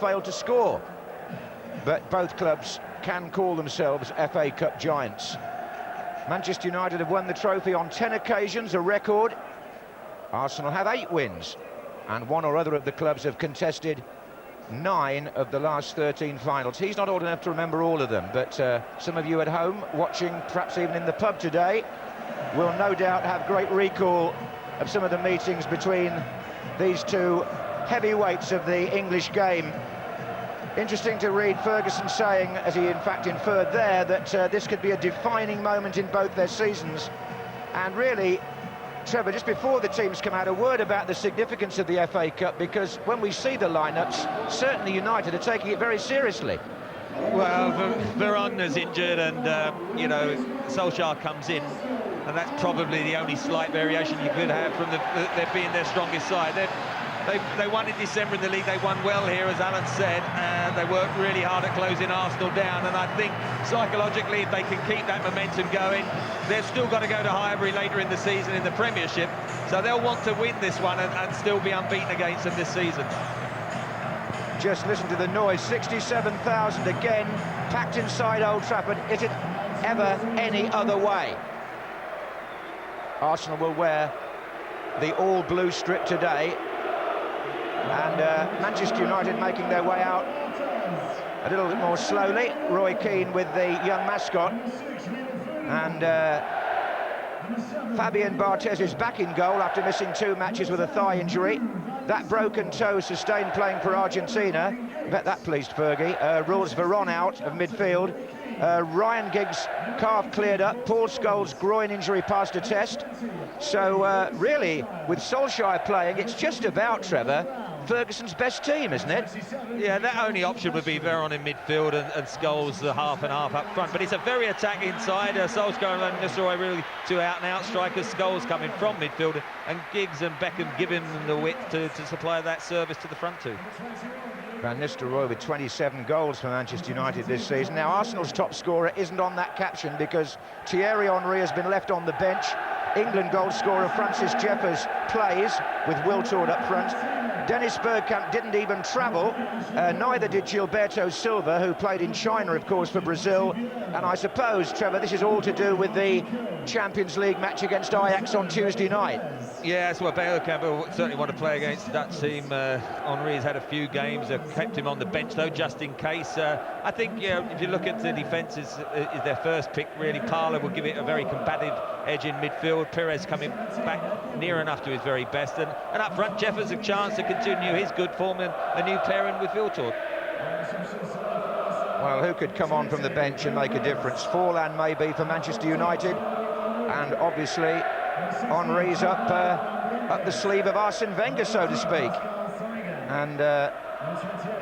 failed to score. But both clubs can call themselves FA Cup giants. Manchester United have won the trophy on 10 occasions, a record. Arsenal have 8 wins, and one or other of the clubs have contested 9 of the last 13 finals. He's not old enough to remember all of them, but some of you at home, watching perhaps even in the pub today, will no doubt have great recall of some of the meetings between these two heavyweights of the English game. Interesting to read Ferguson saying, as he in fact inferred there, that this could be a defining moment in both their seasons. And really, Trevor, just before the teams come out, a word about the significance of the FA Cup, because when we see the lineups, certainly United are taking it very seriously. Well, Veron is injured, and you know, Solskjaer comes in, and that's probably the only slight variation you could have from there being their strongest side. They won in December in the league. They won well here, as Alan said, and they worked really hard at closing Arsenal down. And I think psychologically, if they can keep that momentum going, they've still got to go to Highbury later in the season in the Premiership, so they'll want to win this one and still be unbeaten against them this season. Just listen to the noise, 67,000 again, packed inside Old Trafford. Is it ever any other way? Arsenal will wear the all-blue strip today, and Manchester United making their way out a little bit more slowly. Roy Keane with the young mascot, and Fabian Barthez is back in goal after missing 2 matches with a thigh injury. That broken toe sustained playing for Argentina, bet that pleased Fergie. Rules Veron out of midfield. Ryan Giggs' calf cleared up. Paul Scholes' groin injury passed a test. So really, with Solskjaer playing, it's just about, Trevor, Ferguson's best team, isn't it? Yeah, that only option would be Veron in midfield and Scholes the half and half up front. But it's a very attacking side. Solskjaer and Nistelrooy really 2 out-and-out strikers. Scholes coming from midfield, and Giggs and Beckham giving them the width to supply that service to the front 2. Van Nistelrooy with 27 goals for Manchester United this season. Now, Arsenal's top scorer isn't on that caption because Thierry Henry has been left on the bench. England goal scorer Francis Jeffers plays with Wiltord up front. Dennis Bergkamp didn't even travel, neither did Gilberto Silva, who played in China, of course, for Brazil. And I suppose, Trevor, this is all to do with the Champions League match against Ajax on Tuesday night. Yes, well, Bergkamp will certainly want to play against the Dutch team. Henry's had a few games, kept him on the bench, though, just in case. I think, if you look at the defence, is their first pick, really. Parler will give it a very combative edge in midfield. Perez coming back near enough to his very best. And up front, Jeffers a chance to continue his good form, and a new pairing with Wiltord. Well, who could come on from the bench and make a difference? Forlan maybe for Manchester United, and obviously Henry's up the sleeve of Arsene Wenger, so to speak. And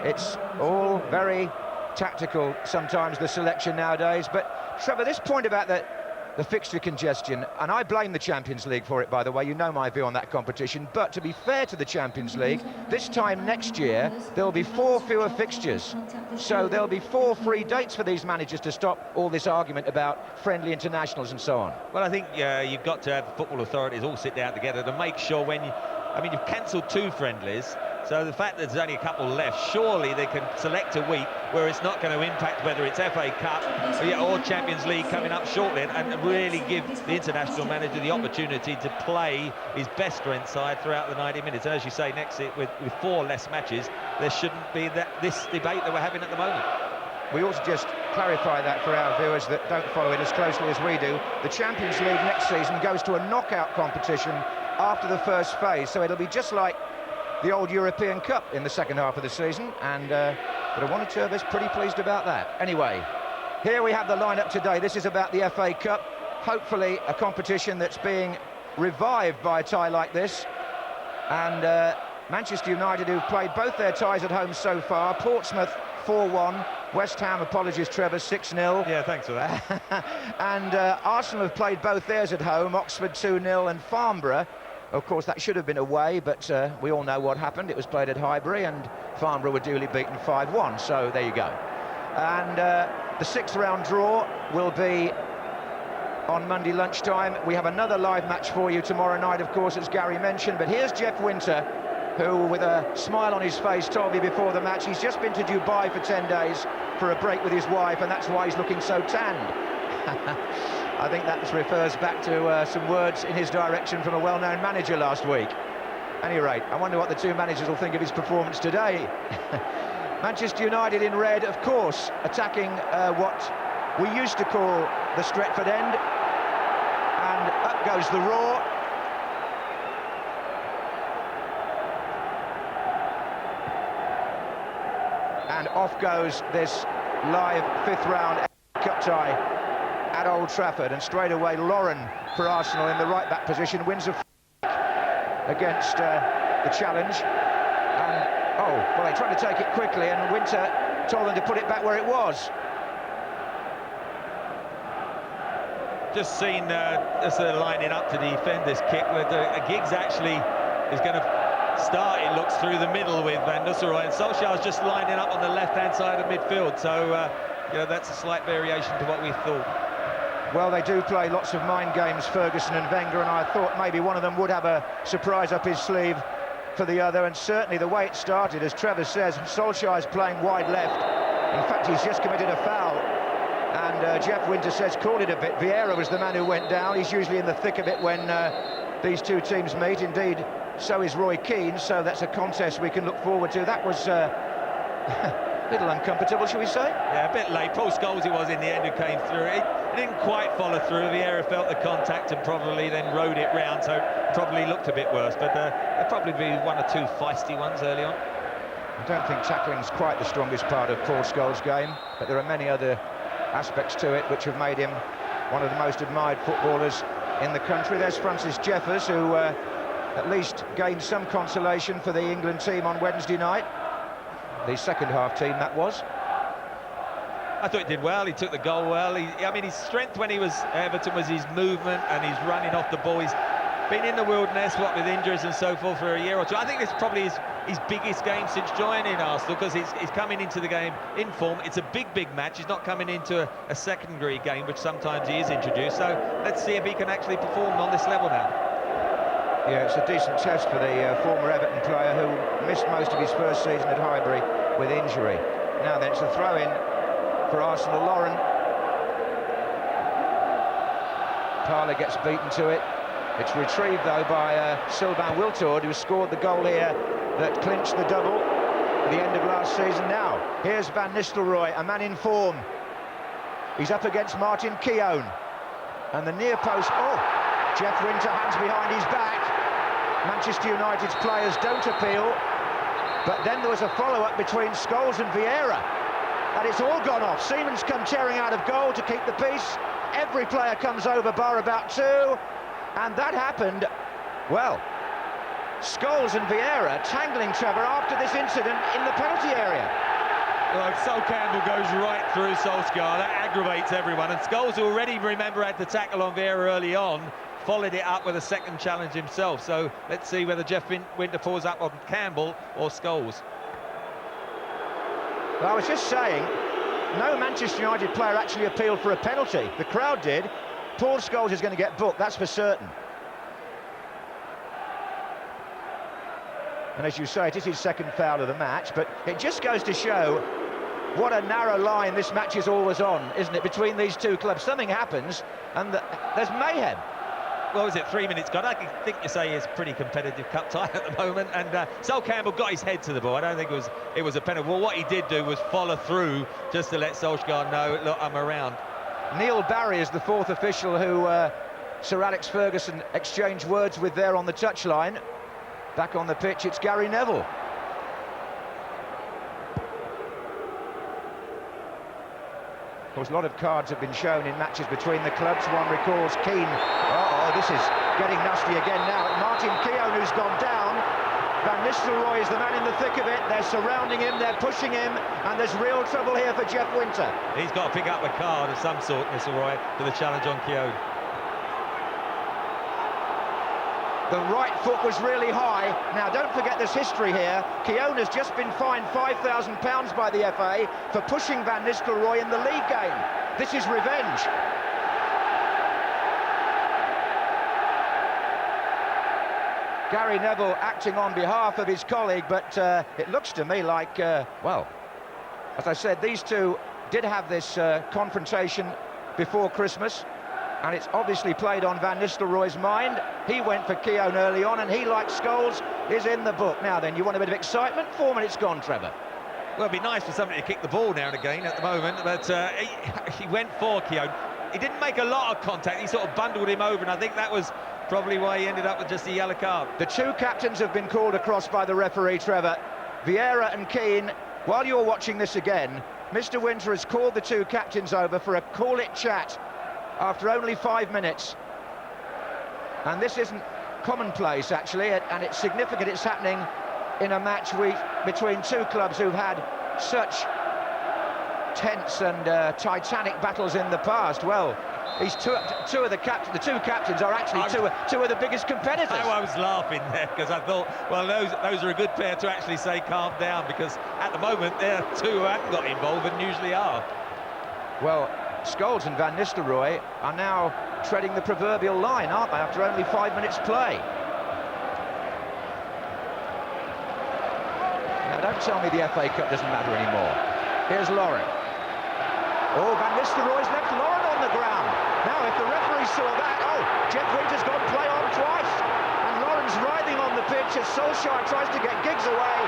it's all very tactical sometimes, the selection nowadays. But Trevor, this point about the fixture congestion, and I blame the Champions League for it, by the way, you know my view on that competition, but to be fair to the Champions League, this time next year there'll be 4 fewer fixtures, so there'll be 4 free dates for these managers to stop all this argument about friendly internationals and so on. Well, I think you've got to have the football authorities all sit down together to make sure you've cancelled 2 friendlies, so the fact that there's only a couple left, surely they can select a week where it's not going to impact whether it's FA Cup or Champions League coming up shortly, and really give the international manager the opportunity to play his best strength side throughout the 90 minutes. And as you say, next with 4 less matches, there shouldn't be this debate that we're having at the moment. We ought to just clarify that for our viewers that don't follow it as closely as we do. The Champions League next season goes to a knockout competition after the first phase, so it'll be just like the old European Cup in the second half of the season, and Irawana is pretty pleased about that. Anyway, here we have the lineup today. This is about the FA Cup, hopefully a competition that's being revived by a tie like this. And Manchester United, who've played both their ties at home so far, Portsmouth 4-1, West Ham, apologies Trevor, 6-0. Yeah, thanks for that. And Arsenal have played both theirs at home, Oxford 2-0 and Farnborough. Of course, that should have been away, but we all know what happened. It was played at Highbury, and Farnborough were duly beaten 5-1, so there you go. And the 6th round draw will be on Monday lunchtime. We have another live match for you tomorrow night, of course, as Gary mentioned, but here's Jeff Winter, who, with a smile on his face, told me before the match he's just been to Dubai for 10 days for a break with his wife, and that's why he's looking so tanned. I think that refers back to some words in his direction from a well-known manager last week. At any rate, I wonder what the two managers will think of his performance today. Manchester United in red, of course, attacking what we used to call the Stretford end. And up goes the roar. And off goes this live fifth-round Cup tie at Old Trafford. And straight away, Lauren for Arsenal in the right-back position wins a against the challenge. And, oh, well, they tried to take it quickly, and Winter told them to put it back where it was. Just seen lining up to defend this kick, where Giggs actually is going to start, it looks, through the middle with Van Nistelrooy, and Solskjaer's just lining up on the left-hand side of midfield, so you know, that's a slight variation to what we thought. Well, they do play lots of mind games, Ferguson and Wenger, and I thought maybe one of them would have a surprise up his sleeve for the other, and certainly the way it started, as Trevor says, Solskjaer's playing wide left. In fact, he's just committed a foul, and Jeff Winter says called it a bit. Vieira was the man who went down. He's usually in the thick of it when these two teams meet. Indeed, so is Roy Keane, so that's a contest we can look forward to. That was a little uncomfortable, shall we say? Yeah, a bit late. Paul Scholes it was in the end who came through. It didn't quite follow through. Vieira felt the contact and probably then rode it round, so it probably looked a bit worse. But there'll probably be one or two feisty ones early on. I don't think tackling's quite the strongest part of Paul Scholes' game, but there are many other aspects to it which have made him one of the most admired footballers in the country. There's Francis Jeffers, who at least gained some consolation for the England team on Wednesday night. The second-half team, that was. I thought he did well. He took the goal well. I mean, his strength when he was Everton was his movement and his running off the ball. He's been in the wilderness, what with injuries and so forth, for a year or two. I think this probably is his biggest game since joining Arsenal, because he's coming into the game in form. It's a big match. He's not coming into a secondary game, which sometimes he is introduced. So let's see if he can actually perform on this level now. Yeah, it's a decent test for the former Everton player who missed most of his first season at Highbury with injury. Now then, it's a throw-in for Arsenal. Lauren. Parler gets beaten to it. It's retrieved, though, by Sylvain Wiltord, who scored the goal here that clinched the double at the end of last season. Now, here's Van Nistelrooy, a man in form. He's up against Martin Keown. And the near post... Oh! Jeff Winter, hands behind his back. Manchester United's players don't appeal. But then there was a follow-up between Scholes and Vieira. And it's all gone off. Seaman's come tearing out of goal to keep the peace. Every player comes over, bar about two. And that happened, well, Scholes and Vieira tangling Trevor after this incident in the penalty area. Well, Sol Campbell goes right through Solskjaer. That aggravates everyone. And Scholes, who already, remember, had the tackle on Vieira early on, followed it up with a second challenge himself. So let's see whether Jeff Winter falls up on Campbell or Scholes. Well, I was just saying, no Manchester United player actually appealed for a penalty. The crowd did. Paul Scholes is going to get booked, that's for certain. And as you say, it is his second foul of the match, but it just goes to show what a narrow line this match is always on, isn't it, between these two clubs. Something happens, and there's mayhem. What was it, 3 minutes gone? I think you say it's a pretty competitive cup tie at the moment, and Sol Campbell got his head to the ball. I don't think it was a penalty. Well, what he did do was follow through just to let Solskjaer know, look, I'm around. Neil Barry is the fourth official who Sir Alex Ferguson exchanged words with there on the touchline. Back on the pitch, it's Gary Neville. Of course, a lot of cards have been shown in matches between the clubs. One recalls Keane. Uh-oh, this is getting nasty again now. Martin Keown, who's gone down. Van Nistelrooy is the man in the thick of it. They're surrounding him, they're pushing him, and there's real trouble here for Jeff Winter. He's got to pick up a card of some sort, Nistelrooy, for the challenge on Keown. The right foot was really high. Now, don't forget there's history here. Keown has just been fined £5,000 by the FA for pushing Van Nistelrooy in the league game. This is revenge. Gary Neville acting on behalf of his colleague, but it looks to me like, well, as I said, these two did have this confrontation before Christmas, and it's obviously played on Van Nistelrooy's mind. He went for Keown early on, and he, like Scholes, is in the book. Now then, you want a bit of excitement? 4 minutes gone, Trevor. Well, it'd be nice for somebody to kick the ball now and again at the moment, but he went for Keown. He didn't make a lot of contact, he sort of bundled him over, and I think that was probably why he ended up with just a yellow card. The two captains have been called across by the referee, Trevor. Vieira and Keane. While you're watching this again, Mr. Winter has called the two captains over for a call-it chat after only 5 minutes. And this isn't commonplace, actually, and it's significant. It's happening in a match between two clubs who've had such tense and titanic battles in the past. Well, these two of the captains are actually two of the biggest competitors. I was laughing there because I thought, well, those are a good pair to actually say calm down, because at the moment they're two who haven't got involved and usually are. Well, Scholes and Van Nistelrooy are now treading the proverbial line, aren't they, after only 5 minutes play? Now, don't tell me the FA Cup doesn't matter anymore. Here's Lauren. Oh, Van Nistelrooy's left Lauren on the ground. Now, if the referee saw that, oh, Jeff Winter's got play on twice. And Lauren's writhing on the pitch as Solskjaer tries to get Giggs away.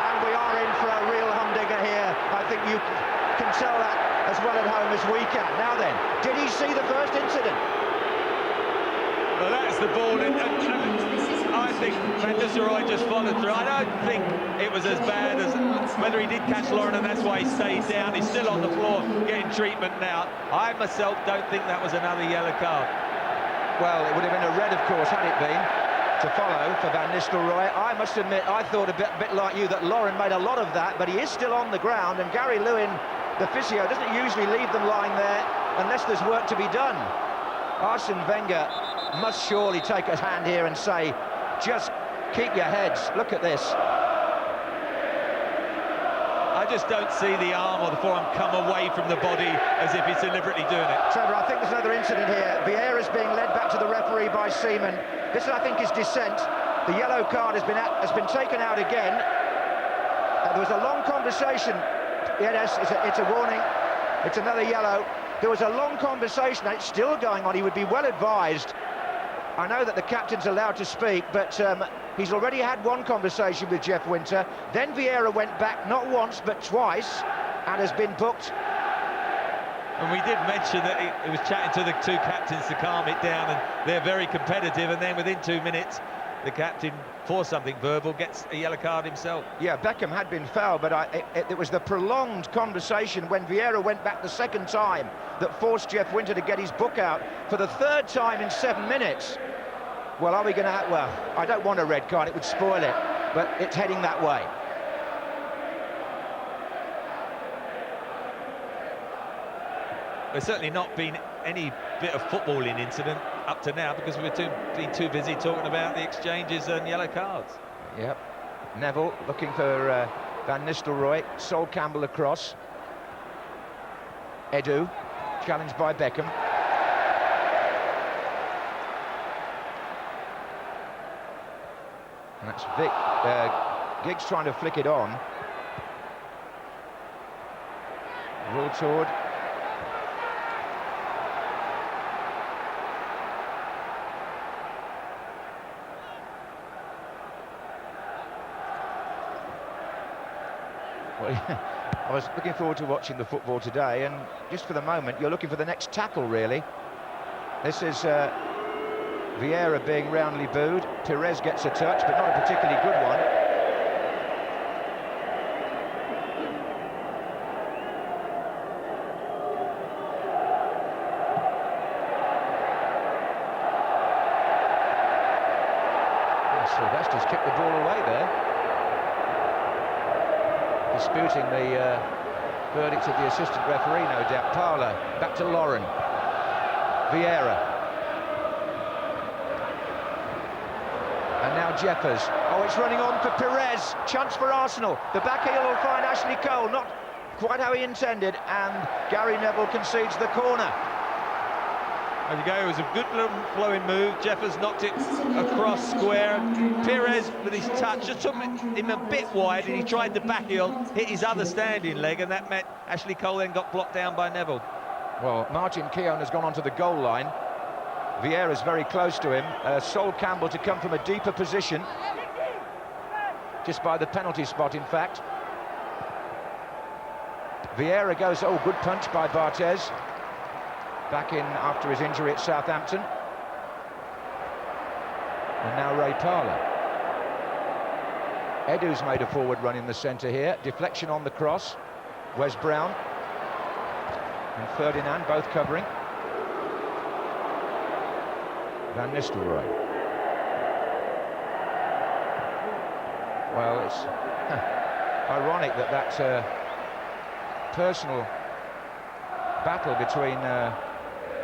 And we are in for a real humdinger here. I think you can tell that as well at home as we can. Now then, did he see the first incident? Well, that's the ball, and I think Van Nistelrooy just followed through. I don't think it was as bad as whether he did catch Lauren, and that's why he stayed down. He's still on the floor getting treatment now. I myself don't think that was another yellow card. Well, it would have been a red, of course, had it been to follow for Van Nistelrooy. I must admit, I thought a bit like you that Lauren made a lot of that, but he is still on the ground, and Gary Lewin, the physio, doesn't usually leave them lying there unless there's work to be done. Arsene Wenger must surely take a hand here and say, just keep your heads. Look at this. I just don't see the arm or the forearm come away from the body as if he's deliberately doing it. Trevor, I think there's another incident here. Vieira's being led back to the referee by Seaman. This, I think, is dissent. The yellow card has been taken out again. There was a long conversation. Yes, it's a warning. It's another yellow. There was a long conversation, and it's still going on. He would be well advised. I know that the captain's allowed to speak, but he's already had one conversation with Jeff Winter. Then Vieira went back not once, but twice, and has been booked. And we did mention that he was chatting to the two captains to calm it down, and they're very competitive, and then within 2 minutes, the captain, for something verbal, gets a yellow card himself. Yeah, Beckham had been fouled, but it was the prolonged conversation when Vieira went back the second time that forced Jeff Winter to get his book out for the third time in 7 minutes. Well, are we going to have... Well, I don't want a red card, it would spoil it, but it's heading that way. There's certainly not been any bit of footballing incident up to now, because we've been too busy talking about the exchanges and yellow cards. Yep. Neville looking for Van Nistelrooy. Sol Campbell across. Edu, challenged by Beckham. And that's Giggs trying to flick it on. Roll toward. Well, I was looking forward to watching the football today, and just for the moment, you're looking for the next tackle, really. This is Vieira being roundly booed. Perez gets a touch, but not a particularly good one. Sylvester's kicked the ball away there. Disputing the verdict of the assistant referee, no doubt. Parler, back to Lauren. Vieira. And now Jeffers. Oh, it's running on for Perez. Chance for Arsenal. The back heel will find Ashley Cole. Not quite how he intended. And Gary Neville concedes the corner. There you go, it was a good little flowing move. Jeffers knocked it across square. Perez, with his touch, just took him a bit wide, and he tried the back heel, hit his other standing leg, and that meant Ashley Cole then got blocked down by Neville. Well, Martin Keown has gone onto the goal line. Vieira's very close to him. Sol Campbell to come from a deeper position, just by the penalty spot, in fact. Vieira goes, oh, good punch by Barthez. Back in after his injury at Southampton. And now Ray Parlour. Edu's made a forward run in the centre here. Deflection on the cross. Wes Brown and Ferdinand both covering. Van Nistelrooy. Well, it's ironic that personal battle between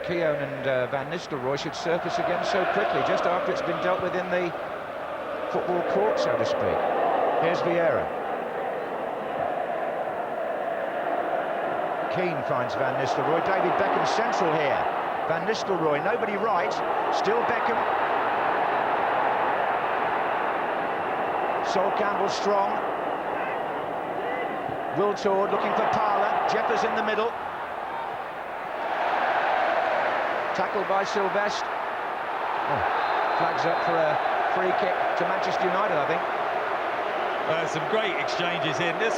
Keown and Van Nistelrooy should surface again so quickly, just after it's been dealt with in the football court, so to speak. Here's Vieira. Keane finds Van Nistelrooy. David Beckham central here. Van Nistelrooy, nobody right. Still Beckham. Sol Campbell strong. Wiltord looking for Parlour. Jeffers in the middle. Tackled by Sylvestre. Oh, flags up for a free kick to Manchester United, I think. Some great exchanges here. This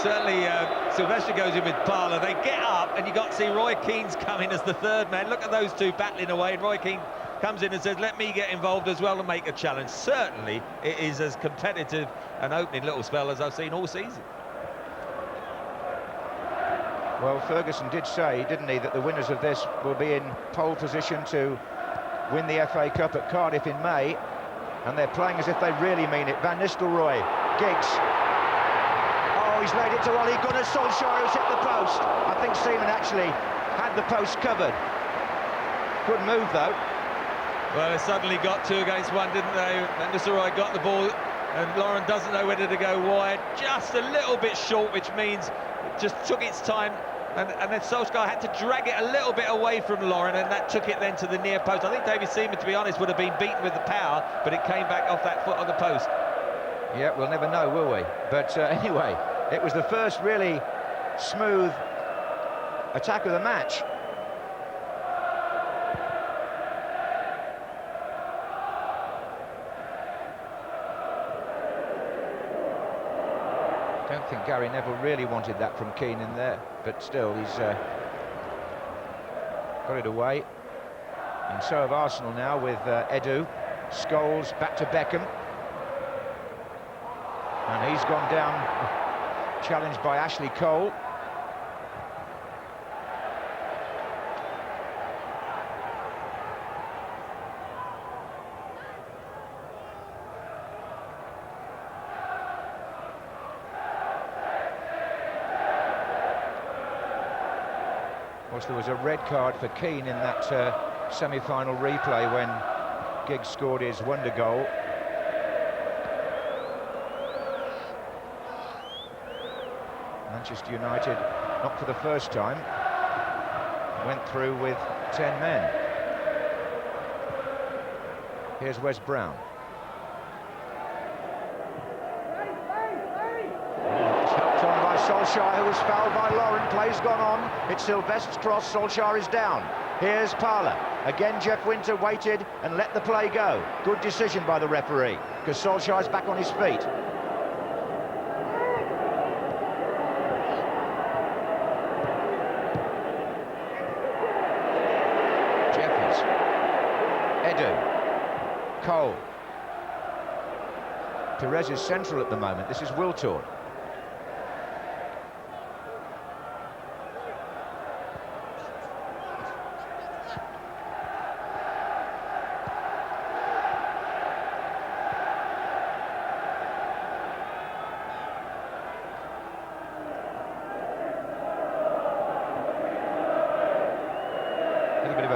certainly Sylvestre goes in with Parlour. They get up, and you got to see Roy Keane's coming as the third man. Look at those two battling away, and Roy Keane comes in and says, let me get involved as well to make a challenge. Certainly it is as competitive an opening little spell as I've seen all season. Well, Ferguson did say, didn't he, that the winners of this will be in pole position to win the FA Cup at Cardiff in May, and they're playing as if they really mean it. Van Nistelrooy, Giggs. Oh, he's laid it to Ole Gunnar Solskjaer, who's hit the post. I think Seaman actually had the post covered. Good move, though. Well, they suddenly got 2 against 1, didn't they? Van Nistelrooy got the ball, and Lauren doesn't know whether to go wide. Just a little bit short, which means it just took its time. And then Solskjaer had to drag it a little bit away from Lauren, and that took it then to the near post. I think David Seaman, to be honest, would have been beaten with the power, but it came back off that foot on the post. Yeah, we'll never know, will we? But anyway, it was the first really smooth attack of the match. I don't think Gary Neville really wanted that from Keane in there, but still he's got it away. And so have Arsenal now with Edu. Scholes back to Beckham, and he's gone down, challenged by Ashley Cole. Of course, there was a red card for Keane in that semi-final replay when Giggs scored his wonder goal. Manchester United, not for the first time, went through with 10 men. Here's Wes Brown. Solskjaer, who was fouled by Lauren. Play's gone on. It's Sylvestre's cross. Solskjaer is down. Here's Parlour. Again, Jeff Winter waited and let the play go. Good decision by the referee, because Solskjaer's back on his feet. Jeffers. Edu. Cole. Perez is central at the moment. This is Wiltord.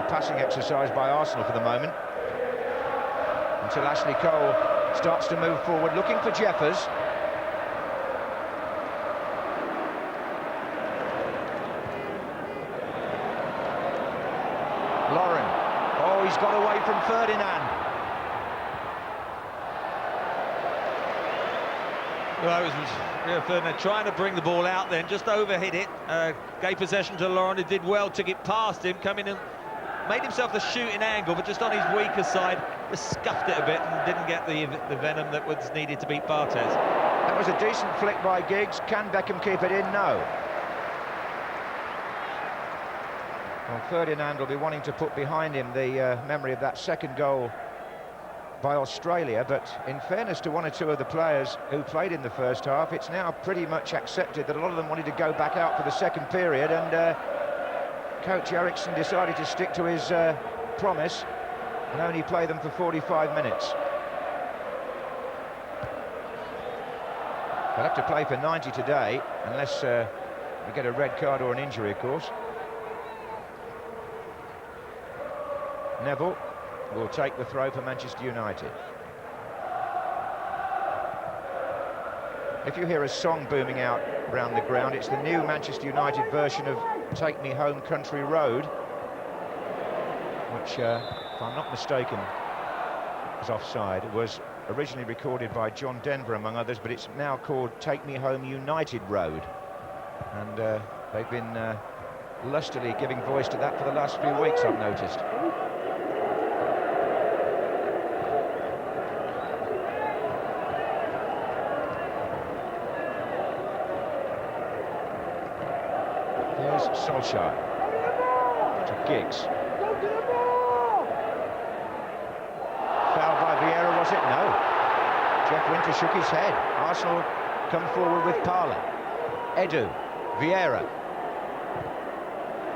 Passing exercise by Arsenal for the moment, until Ashley Cole starts to move forward, looking for Jeffers. Lauren he's got away from Ferdinand. Well, it was Rio Ferdinand trying to bring the ball out then, just overhit it, gave possession to Laurent, who did well, took it past him, coming in, made himself the shooting angle, but just on his weaker side, just scuffed it a bit and didn't get the venom that was needed to beat Barthez. That was a decent flick by Giggs. Can Beckham keep it in? No. Well, Ferdinand will be wanting to put behind him the memory of that second goal by Australia, but in fairness to one or two of the players who played in the first half, it's now pretty much accepted that a lot of them wanted to go back out for the second period, and Coach Eriksson decided to stick to his promise and only play them for 45 minutes. They'll have to play for 90 today, unless we get a red card or an injury, of course. Neville will take the throw for Manchester United. If you hear a song booming out around the ground, it's the new Manchester United version of Take Me Home Country Road, which, if I'm not mistaken, is offside. It was originally recorded by John Denver, among others, but it's now called Take Me Home United Road. And they've been lustily giving voice to that for the last few weeks, I've noticed. Solskjaer to Giggs. Fouled by Vieira, was it? No. Jeff Winter shook his head. Arsenal come forward with Parler. Edu, Vieira.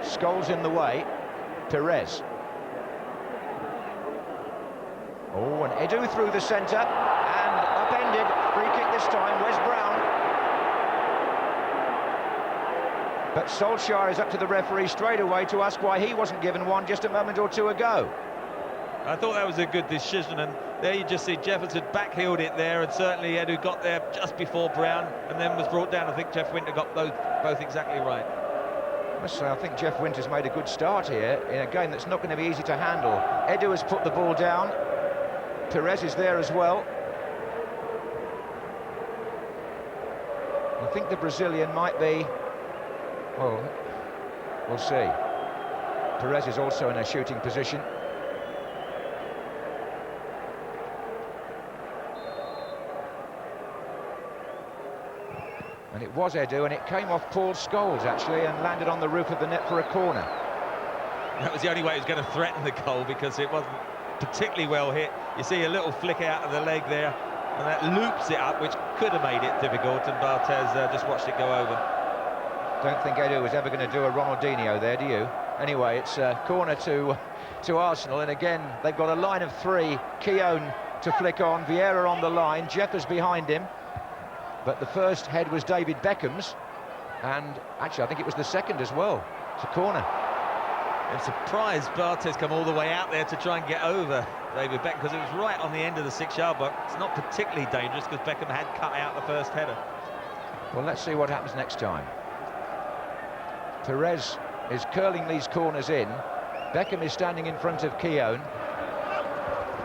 Scholes in the way. Perez. Oh, and Edu through the centre and upended. Free kick this time. Wes Brown. But Solskjaer is up to the referee straight away to ask why he wasn't given one just a moment or two ago. I thought that was a good decision, and there you just see Jefferson backheeled it there, and certainly Edu got there just before Brown and then was brought down. I think Jeff Winter got both exactly right. I must say, I think Jeff Winter's made a good start here in a game that's not going to be easy to handle. Edu has put the ball down. Perez is there as well. I think the Brazilian might be... well, we'll see. Perez is also in a shooting position. And it was Edu, and it came off Paul Scholes, actually, and landed on the roof of the net for a corner. That was the only way he was going to threaten the goal, because it wasn't particularly well hit. You see a little flick out of the leg there, and that loops it up, which could have made it difficult, and Barthez just watched it go over. Don't think Edu was ever going to do a Ronaldinho there, do you? Anyway, it's a corner to Arsenal, and again, they've got a line of three. Keown to flick on, Vieira on the line, Jeffers behind him. But the first head was David Beckham's, and actually I think it was the second as well. It's a corner. I'm surprised Barthez come all the way out there to try and get over David Beckham, because it was right on the end of the 6-yard box. It's not particularly dangerous because Beckham had cut out the first header. Well, let's see what happens next time. Perez is curling these corners in. Beckham is standing in front of Keown.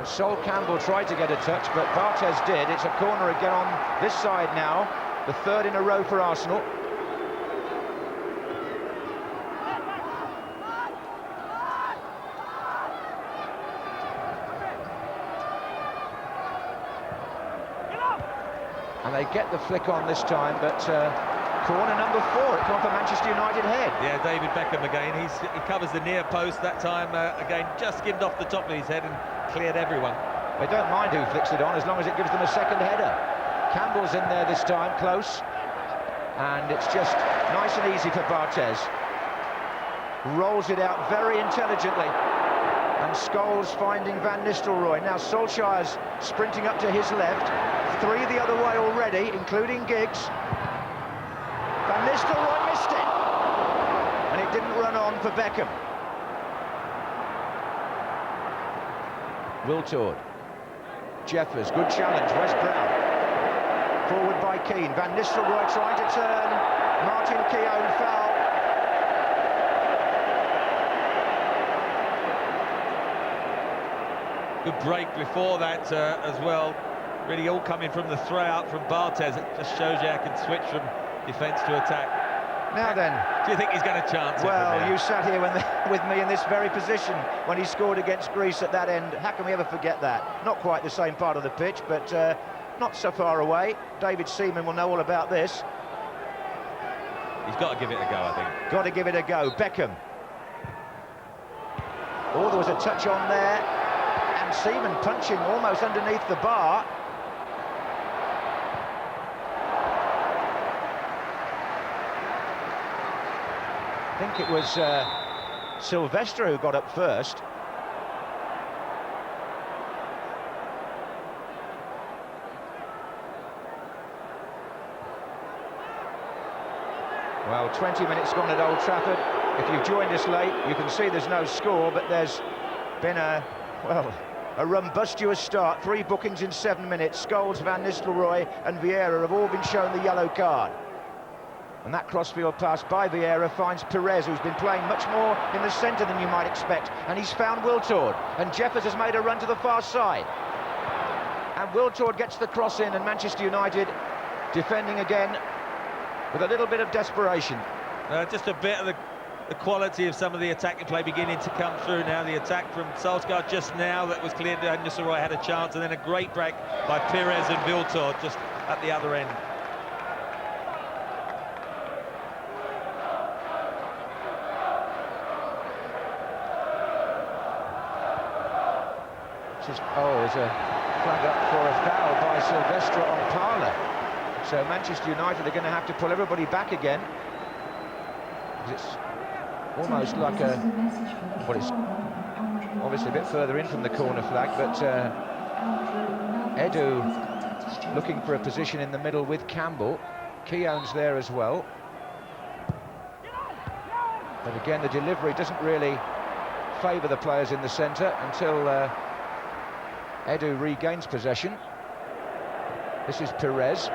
Sol Campbell tried to get a touch, but Barthez did. It's a corner again on this side now, the third in a row for Arsenal. And they get the flick on this time, but corner number 4, it comes for Manchester United head. Yeah, David Beckham again. He covers the near post that time, again, just skimmed off the top of his head and cleared everyone. They don't mind who flicks it on as long as it gives them a second header. Campbell's in there this time, close. And it's just nice and easy for Barthez. Rolls it out very intelligently. And Scholes finding Van Nistelrooy. Now Solskjaer's sprinting up to his left. 3 the other way already, including Giggs. Van Nistelrooy missed it. And it didn't run on for Beckham. Wiltord. Jeffers, good challenge, Wes Brown. Forward by Keane, Van Nistelrooy trying to turn. Martin Keown foul. Good break before that as well. Really all coming from the throw out from Barthez. It just shows you how he can switch from defence to attack. Now then, do you think he's going to chance it? Well, you sat here with me in this very position when he scored against Greece at that end. How can we ever forget that? Not quite the same part of the pitch, but not so far away. David Seaman will know all about this. He's got to give it a go, I think. Got to give it a go. Beckham. Oh, there was a touch on there, and Seaman punching almost underneath the bar. I think it was Sylvester who got up first. Well, 20 minutes gone at Old Trafford. If you've joined us late, you can see there's no score, but there's been a rumbustious start. 3 bookings in 7 minutes. Scholes, Van Nistelrooy and Vieira have all been shown the yellow card. And that crossfield pass by Vieira finds Perez, who's been playing much more in the centre than you might expect. And he's found Wiltord. And Jeffers has made a run to the far side. And Wiltord gets the cross in, and Manchester United defending again with a little bit of desperation. Just a bit of the quality of some of the attacking play beginning to come through now. The attack from Solskjaer just now that was cleared. Nistelrooy had a chance, and then a great break by Perez and Wiltord just at the other end. There's a flag up for a foul by Sylvester on Parler. So Manchester United are going to have to pull everybody back again. It's almost like it's obviously a bit further in from the corner flag, but Edu looking for a position in the middle with Campbell. Keown's there as well. But again, the delivery doesn't really favour the players in the centre until Edu regains possession. This is Perez.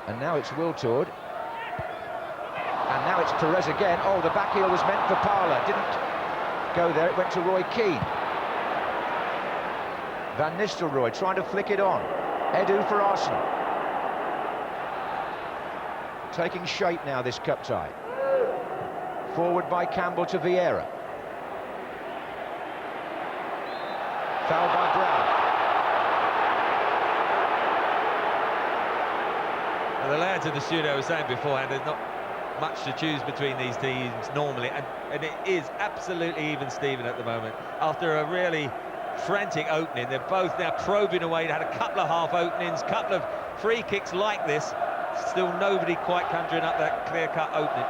And now it's Wiltord. And now it's Perez again. Oh, the back heel was meant for Parler. Didn't go there, it went to Roy Keane. Van Nistelrooy trying to flick it on. Edu for Arsenal. Taking shape now, this cup tie. Forward by Campbell to Vieira. Foul by Brown. Well, the lads in the studio were saying beforehand there's not much to choose between these teams normally, and it is absolutely even Steven at the moment. After a really frantic opening, they're both now probing away. They had a couple of half openings, couple of free kicks like this. Still nobody quite conjuring up that clear-cut opening.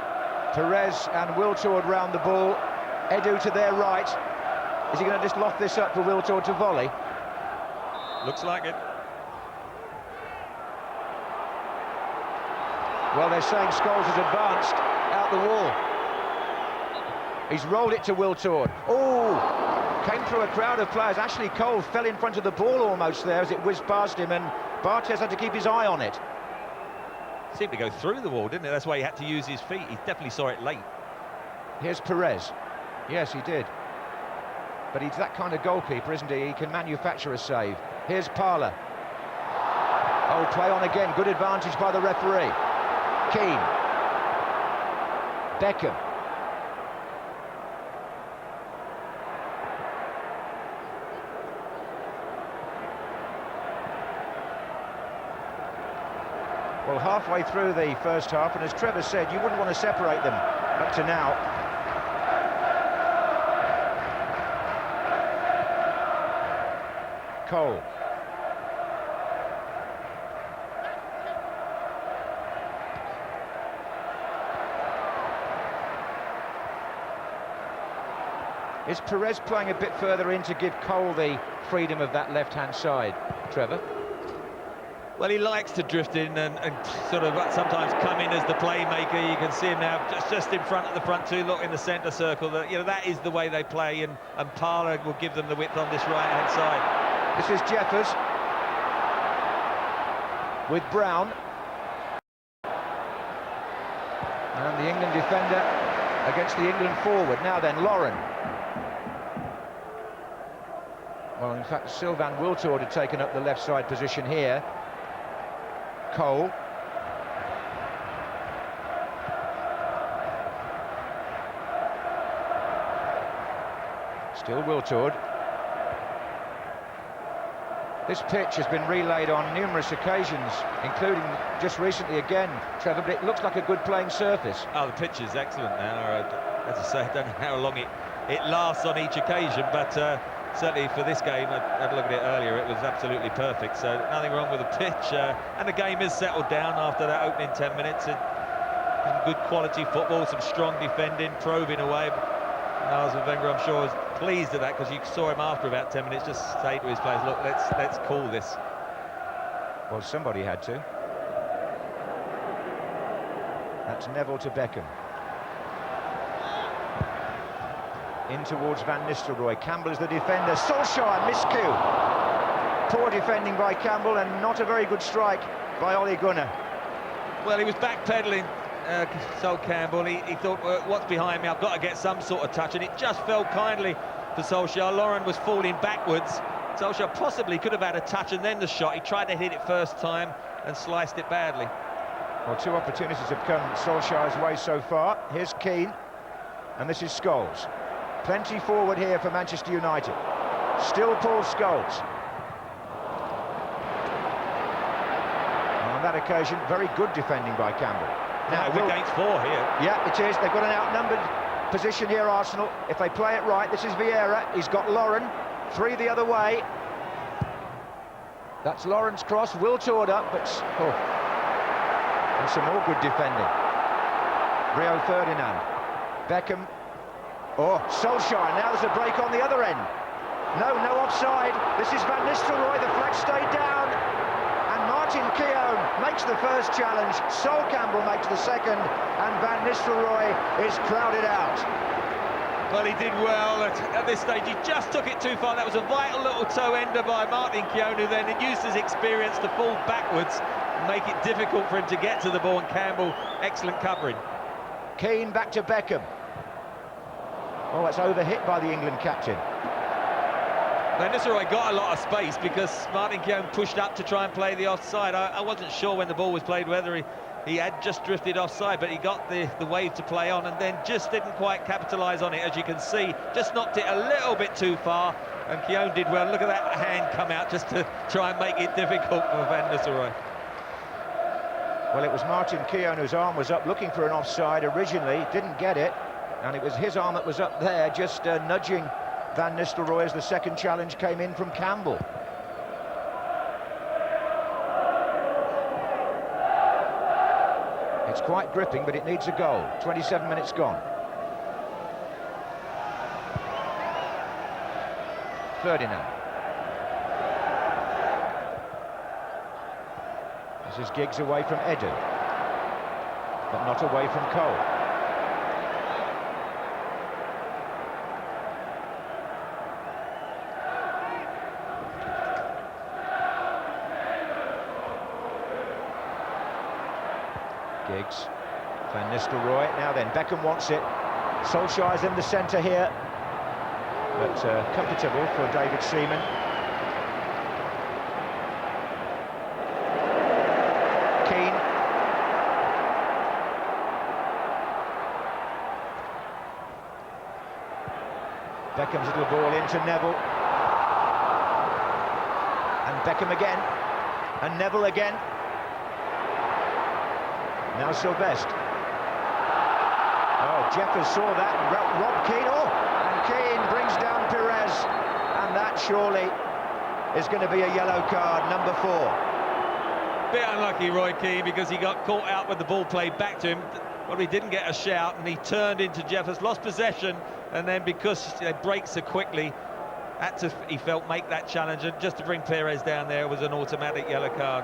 Perez and Wiltord round the ball. Edu to their right. Is he going to just loft this up for Wiltord to volley? Looks like it. Well, they're saying Scholes has advanced out the wall. He's rolled it to Wiltord. Oh, came through a crowd of players. Ashley Cole fell in front of the ball almost there as it whizzed past him, and Barthez had to keep his eye on it. Seemed to go through the wall, didn't it? That's why he had to use his feet. He definitely saw it late. Here's Perez. Yes, he did. But he's that kind of goalkeeper, isn't he? He can manufacture a save. Here's Parler. Oh, play on again. Good advantage by the referee. Keane. Beckham. Well, halfway through the first half, and as Trevor said, you wouldn't want to separate them up to now. Cole. Is Perez playing a bit further in to give Cole the freedom of that left-hand side, Trevor? Well, he likes to drift in and sort of sometimes come in as the playmaker. You can see him now just in front of the front two, look in the centre circle. That is the way they play, and Parler will give them the width on this right-hand side. This is Jeffers with Brown. And the England defender against the England forward. Now then, Lauren. Well, in fact, Sylvain Wiltord had taken up the left side position here. Cole. Still Wiltord. This pitch has been relayed on numerous occasions, including just recently again, Trevor, but it looks like a good playing surface. Oh, the pitch is excellent now. As I say, I don't know how long it lasts on each occasion, but certainly for this game, I had a look at it earlier, it was absolutely perfect. So nothing wrong with the pitch, and the game has settled down after that opening 10 minutes. And good quality football, some strong defending, probing away. Arsene Wenger, I'm sure, was pleased at that, because you saw him after about 10 minutes just say to his players, look, let's call this. Well, somebody had to. That's Neville to Beckham. In towards Van Nistelrooy. Campbell is the defender. Solskjaer, miscue. Poor defending by Campbell, and not a very good strike by Ole Gunnar. Well, he was backpedaling, Sol Campbell. He thought, well, what's behind me? I've got to get some sort of touch, and it just fell kindly for Solskjaer. Lauren was falling backwards. Solskjaer possibly could have had a touch and then the shot. He tried to hit it first time and sliced it badly. Well, two opportunities have come Solskjaer's way so far. Here's Keane, and this is Scholes. Plenty forward here for Manchester United. Still Paul Scholes. On that occasion, very good defending by Campbell. Now, against 4 here. Yeah, it is. They've got an outnumbered position here, Arsenal. If they play it right, this is Vieira. He's got Lauren. 3 the other way. That's Lauren's cross. Wiltord up, but... Oh. And some more good defending. Rio Ferdinand. Beckham. Oh, Solskjaer. Now there's a break on the other end. No offside. This is Van Nistelrooy. The flag stayed down. And Martin Keown makes the first challenge. Sol Campbell makes the second. And Van Nistelrooy is crowded out. Well, he did well at this stage. He just took it too far. That was a vital little toe-ender by Martin Keown, who then used his experience to fall backwards and make it difficult for him to get to the ball. And Campbell, excellent covering. Keane back to Beckham. Oh, that's overhit by the England captain. Van Nistelrooy got a lot of space because Martin Keown pushed up to try and play the offside. I wasn't sure when the ball was played whether he had just drifted offside, but he got the wave to play on and then just didn't quite capitalise on it. As you can see, just knocked it a little bit too far, and Keown did well. Look at that hand come out just to try and make it difficult for Van Nistelrooy. Well, it was Martin Keown whose arm was up looking for an offside originally, didn't get it, and it was his arm that was up there just nudging Van Nistelrooy as the second challenge came in from Campbell. It's quite gripping, but it needs a goal. 27 minutes gone. Ferdinand. This is Giggs away from Edu, but not away from Cole. Giggs, Van Nistelrooy. Now then, Beckham wants it. Solskjaer's in the centre here, but comfortable for David Seaman. Keane. Beckham's little ball into Neville. And Beckham again. And Neville again. Now Sylvestre. Oh, Jeffers saw that and Rob Keane. Oh, and Keane brings down Perez. And that surely is going to be a yellow card, number 4. Bit unlucky, Roy Keane, because he got caught out with the ball played back to him. Well, he didn't get a shout, and he turned into Jeffers, lost possession, and then because they break so quickly, had to, he felt, make that challenge. And just to bring Perez down there was an automatic yellow card.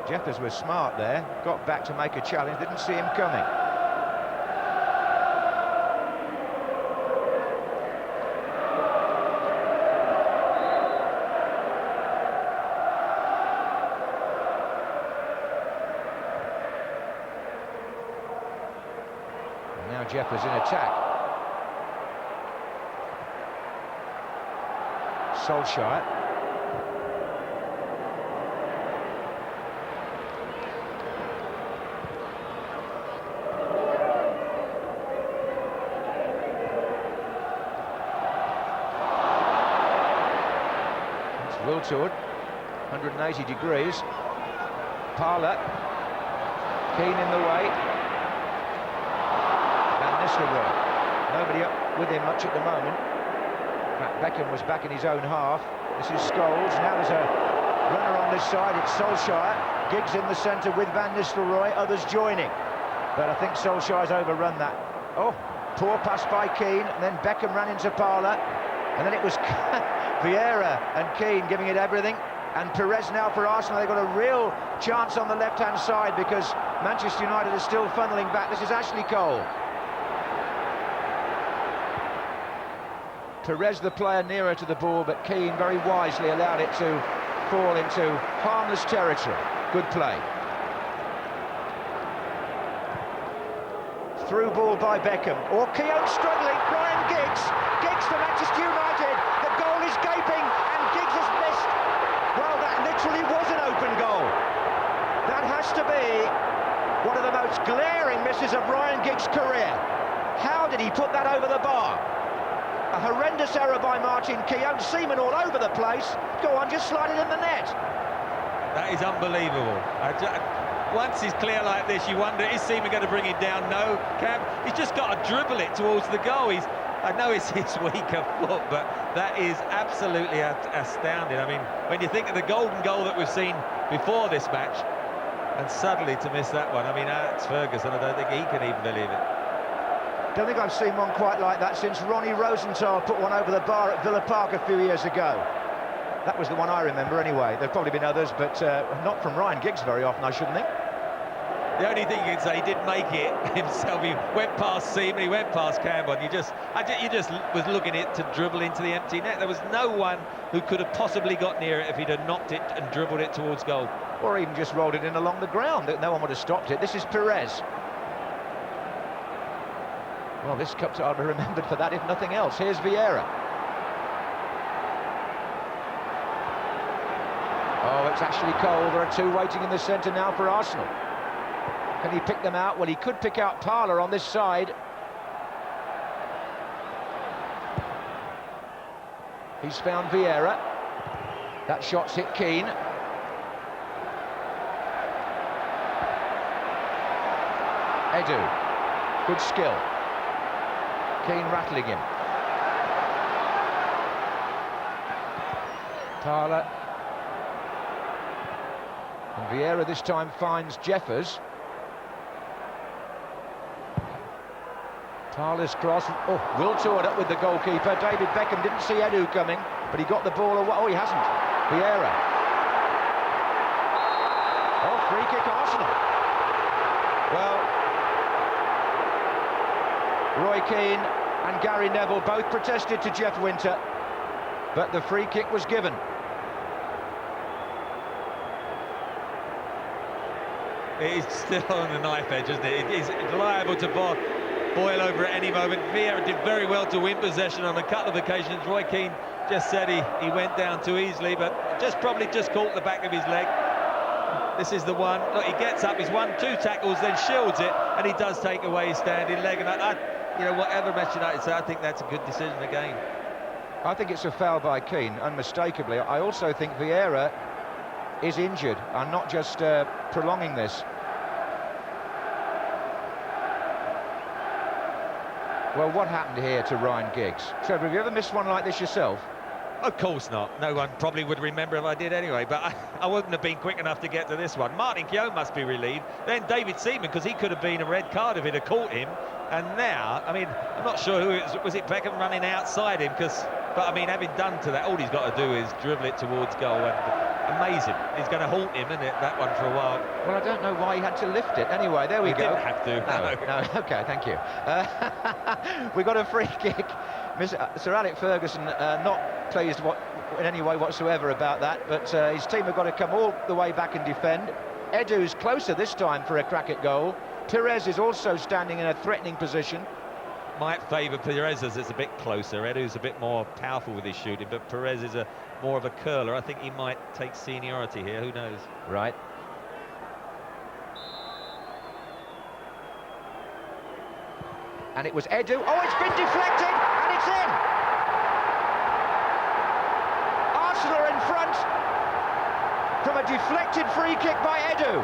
Jeffers was smart there, got back to make a challenge, didn't see him coming. And now Jeffers in attack. Solskjaer. It's Wiltord, 180 degrees. Parler, Keane in the way. And Nistelrooy. Nobody up with him much at the moment. In fact, Beckham was back in his own half. This is Scholes. Now there's a runner on this side. It's Solskjaer. Giggs in the centre with Van Nistelrooy. Others joining. But I think Solskjaer's overrun that. Oh, poor pass by Keane. And then Beckham ran into Parler. And then it was Vieira and Keane giving it everything. And Perez now for Arsenal. They've got a real chance on the left-hand side because Manchester United is still funneling back. This is Ashley Cole. Perez, the player nearer to the ball, but Keane very wisely allowed it to fall into harmless territory. Good play. Through ball by Beckham. Or Keown struggling. Ryan Giggs. Giggs for Manchester United. The goal is gaping and Giggs has missed. Well, that literally was an open goal. That has to be one of the most glaring misses of Ryan Giggs' career. How did he put that over the bar? A horrendous error by Martin Keown. Seaman all over the place. Go on, just slide it in the net. That is unbelievable. Once he's clear like this, you wonder, is Seaman going to bring it down? No, he's just got to dribble it towards the goal. I know it's his weaker foot, but that is absolutely astounding. I mean, when you think of the golden goal that we've seen before this match, and suddenly to miss that one, I mean, that's Ferguson. I don't think he can even believe it. Don't think I've seen one quite like that since Ronnie Rosenthal put one over the bar at Villa Park a few years ago. That was the one I remember anyway. There've probably been others, but not from Ryan Giggs very often, I shouldn't think. The only thing you can say, he did make it himself. He went past Seaman, he went past Campbell. You just was looking at it to dribble into the empty net. There was no one who could have possibly got near it if he'd have knocked it and dribbled it towards goal. Or even just rolled it in along the ground. No one would have stopped it. This is Perez. Well, this cup I'll be remembered for that, if nothing else. Here's Vieira. Oh, it's Ashley Cole. There are two waiting in the centre now for Arsenal. Can he pick them out? Well, he could pick out Parler on this side. He's found Vieira. That shot's hit Keane. Edu. Good skill. Keane rattling him. Parler. And Vieira this time finds Jeffers. Parler's cross. Oh, Wiltord up with the goalkeeper. David Beckham didn't see Edu coming, but he got the ball away. Oh, he hasn't. Vieira. Oh, free kick Arsenal. Well, Roy Keane and Gary Neville both protested to Jeff Winter, but the free kick was given. It is still on the knife edge, isn't it? It is liable to boil over at any moment. Vieira did very well to win possession on a couple of occasions. Roy Keane just said he went down too easily, but probably just caught the back of his leg. This is the one. Look, he gets up, he's won 2 tackles, then shields it, and he does take away his standing leg. And you know, whatever Manchester United say, I think that's a good decision again. I think it's a foul by Keane, unmistakably. I also think Vieira is injured and not just prolonging this. Well, what happened here to Ryan Giggs? Trevor, have you ever missed one like this yourself? Of course not. No one probably would remember if I did anyway, but I wouldn't have been quick enough to get to this one. Martin Keown must be relieved. Then David Seaman, because he could have been a red card if he'd have caught him. And now, I mean, I'm not sure who it was it Beckham running outside him? But I mean, having done to that, all he's got to do is dribble it towards goal. And amazing. He's going to haunt him, isn't it, that one for a while. Well, I don't know why he had to lift it. Anyway, there we go. Didn't have to. No, OK, thank you. We got a free kick. Sir Alex Ferguson not pleased in any way whatsoever about that, but his team have got to come all the way back and defend. Edu's closer this time for a crack at goal. Perez is also standing in a threatening position. might favour Perez as it's a bit closer. Edu's a bit more powerful with his shooting, but Perez is more of a curler. I think he might take seniority here, who knows? Right. And it was Edu. Oh, it's been deflected, and it's in! Arsenal are in front from a deflected free kick by Edu.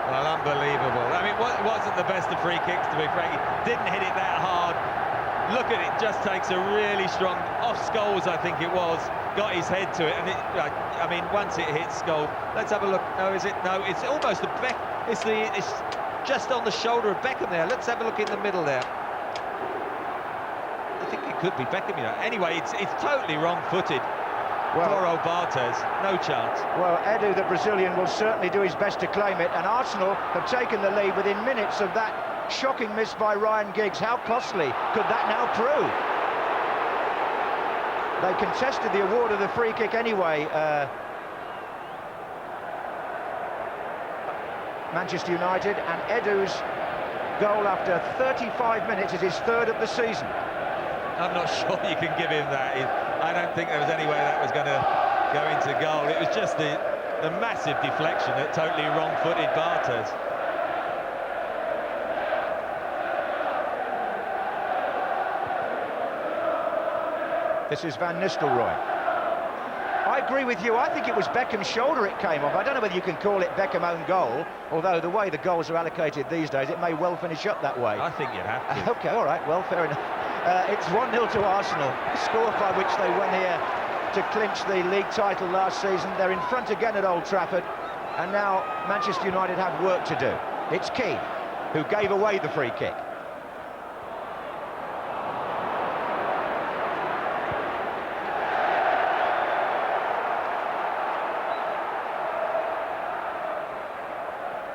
Well, unbelievable. I mean, it wasn't the best of free kicks, to be frank. He didn't hit it that hard. Look at it, just takes a really strong, off Scholes, I think it was, got his head to it, and I mean, once it hits Scholes, let's have a look. No, is it? No, it's almost it's just on the shoulder of Beckham there. Let's have a look in the middle there. I think it could be Beckham, you know. Anyway, it's totally wrong-footed. Well, poor old Barthez, no chance. Well, Edu, the Brazilian, will certainly do his best to claim it, and Arsenal have taken the lead within minutes of that shocking miss by Ryan Giggs. How costly could that now prove? They contested the award of the free kick anyway. Manchester United, and Edu's goal after 35 minutes is his third of the season. I'm not sure you can give him that. I don't think there was any way that was going to go into goal. It was just the massive deflection that totally wrong-footed Barthez. This is Van Nistelrooy. I agree with you. I think it was Beckham's shoulder it came off. I don't know whether you can call it Beckham own goal, although the way the goals are allocated these days, it may well finish up that way. I think you'd have to. Okay, all right, well, fair enough. It's 1-0 to Arsenal, score by which they won here to clinch the league title last season. They're in front again at Old Trafford, and now Manchester United have work to do. It's Keane who gave away the free kick.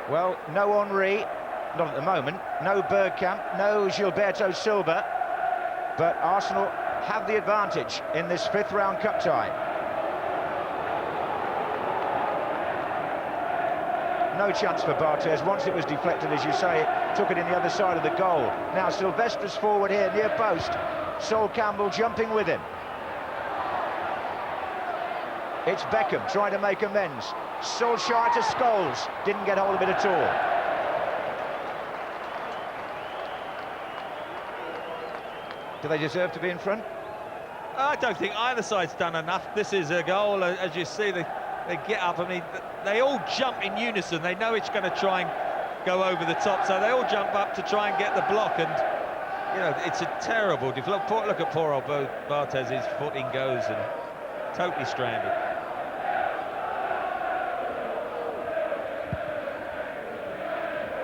Well, no Henry, not at the moment, no Bergkamp, no Gilberto Silva, but Arsenal have the advantage in this fifth round cup tie. No chance for Barthez. Once it was deflected, as you say, it took it in the other side of the goal. Now Sylvester's forward here, near post. Sol Campbell jumping with him. It's Beckham trying to make amends. Solskjaer to Scholes, didn't get hold of it at all. Do they deserve to be in front? I don't think either side's done enough. This is a goal, as you see, they get up. I mean, they all jump in unison. They know it's going to try and go over the top, so they all jump up to try and get the block. And you know, it's a terrible deflection. Look at poor old Barthez. His footing goes and totally stranded.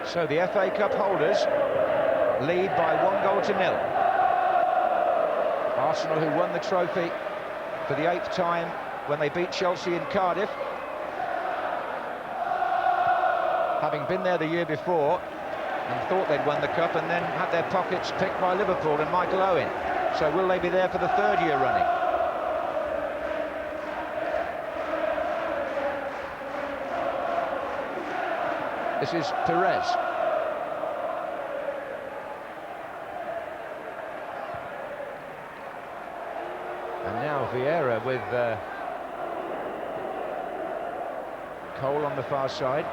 So the FA Cup holders lead by 1-0. Arsenal, who won the trophy for the 8th time when they beat Chelsea in Cardiff, having been there the year before and thought they'd won the cup, and then had their pockets picked by Liverpool and Michael Owen. So will they be there for the 3rd year running? This is Perez. And now Vieira with Cole on the far side.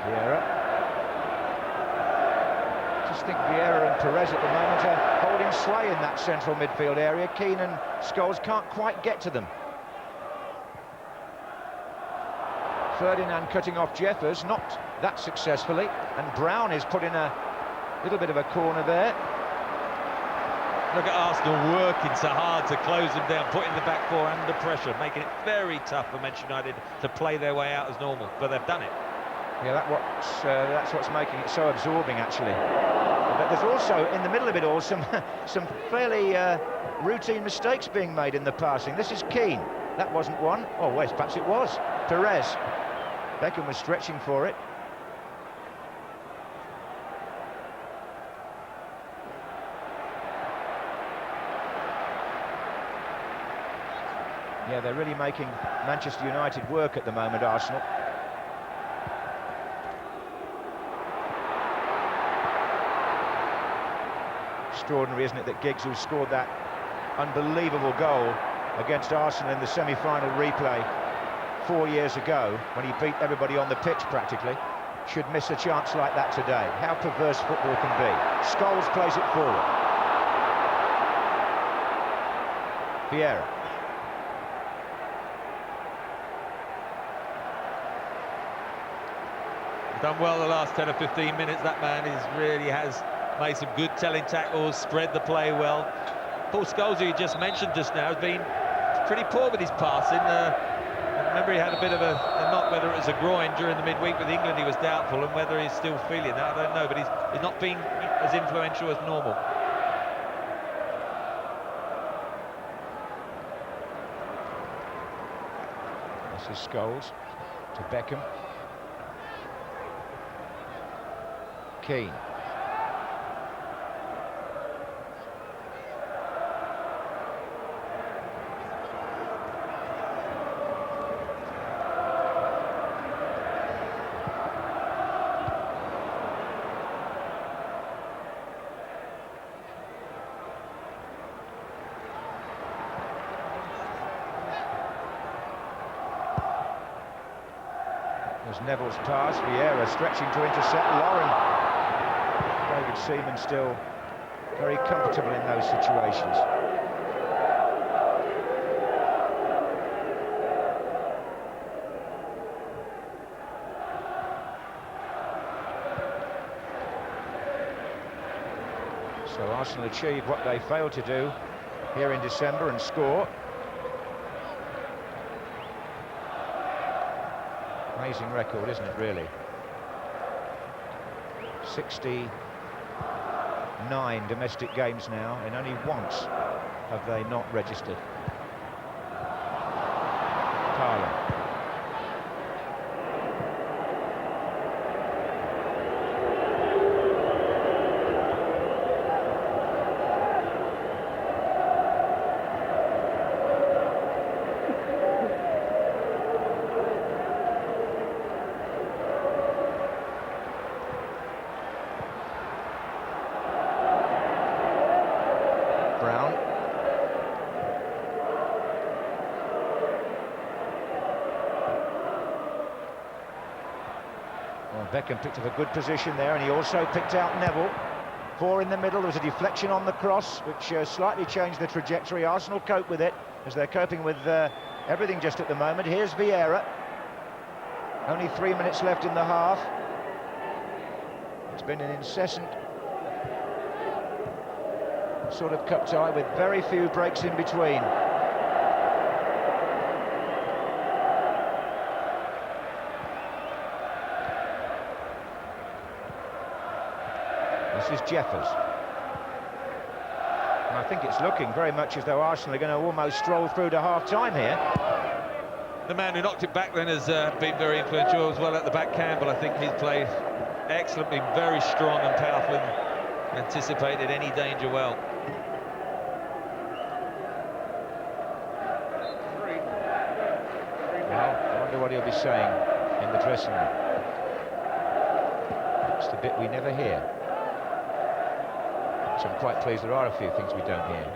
Vieira. Just think Vieira and Perez at the moment are holding sway in that central midfield area. Keane and Scholes can't quite get to them. Ferdinand cutting off Jeffers, not that successfully, and Brown is put in a little bit of a corner there. Look at Arsenal working so hard to close them down, putting the back four under pressure, making it very tough for Manchester United to play their way out as normal, but they've done it. Yeah, that's what's making it so absorbing, actually. But there's also, in the middle of it all, some fairly routine mistakes being made in the passing. This is Keane. That wasn't one. Oh, well, perhaps it was. Perez. Beckham was stretching for it. Yeah, they're really making Manchester United work at the moment, Arsenal. Extraordinary, isn't it, that Giggs, who scored that unbelievable goal against Arsenal in the semi-final replay 4 years ago, when he beat everybody on the pitch practically, should miss a chance like that today. How perverse football can be. Scholes plays it forward. Vieira. He's done well the last 10 or 15 minutes. That man really has made some good telling tackles, spread the play well. Paul Scholes, who you just mentioned just now, has been pretty poor with his passing. I remember he had a bit of a knock, whether it was a groin during the midweek with England, he was doubtful, and whether he's still feeling that, I don't know, but he's not been as influential as normal. This is Scholes to Beckham. Keane. There's Neville's pass, Vieira stretching to intercept Lauren. David Seaman still very comfortable in those situations. So Arsenal achieved what they failed to do here in December and score. Amazing record, isn't it, really? 69 domestic games now, and only once have they not registered. Parlour. Beckham picked up a good position there, and he also picked out Neville. Four in the middle. There was a deflection on the cross, which slightly changed the trajectory. Arsenal cope with it, as they're coping with everything just at the moment. Here's Vieira. Only 3 minutes left in the half. It's been an incessant sort of cup tie with very few breaks in between. This is Jeffers. And I think it's looking very much as though Arsenal are going to almost stroll through to half-time here. The man who knocked it back then has been very influential as well at the back. Campbell, I think he's played excellently, very strong and powerful, and anticipated any danger well. Well, I wonder what he'll be saying in the dressing room. It's the bit we never hear. So I'm quite pleased there are a few things we don't hear.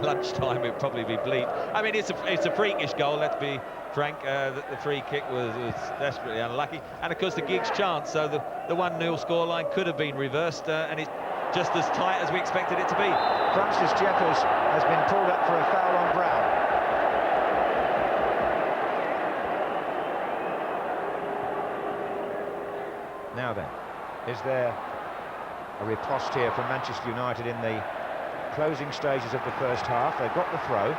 Lunchtime, it'd probably be bleep. I mean, it's a freakish goal, let's be frank. The free kick was desperately unlucky. And, of course, the Giggs chance. So the 1-0 scoreline could have been reversed, and it's just as tight as we expected it to be. Francis Jeffers has been pulled up for a foul on Brown. Now then, is there a riposte here from Manchester United in the closing stages of the first half? They've got the throw.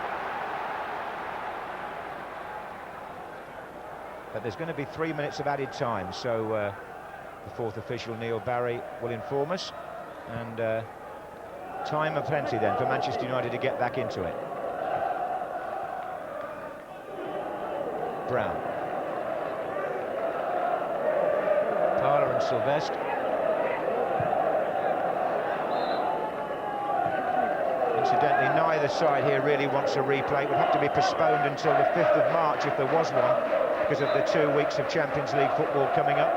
But there's going to be 3 minutes of added time, so the fourth official, Neil Barry, will inform us. And time aplenty then for Manchester United to get back into it. Brown. Parlour and Sylvestre. Incidentally, neither side here really wants a replay. It would have to be postponed until the 5th of March if there was one, because of the 2 weeks of Champions League football coming up.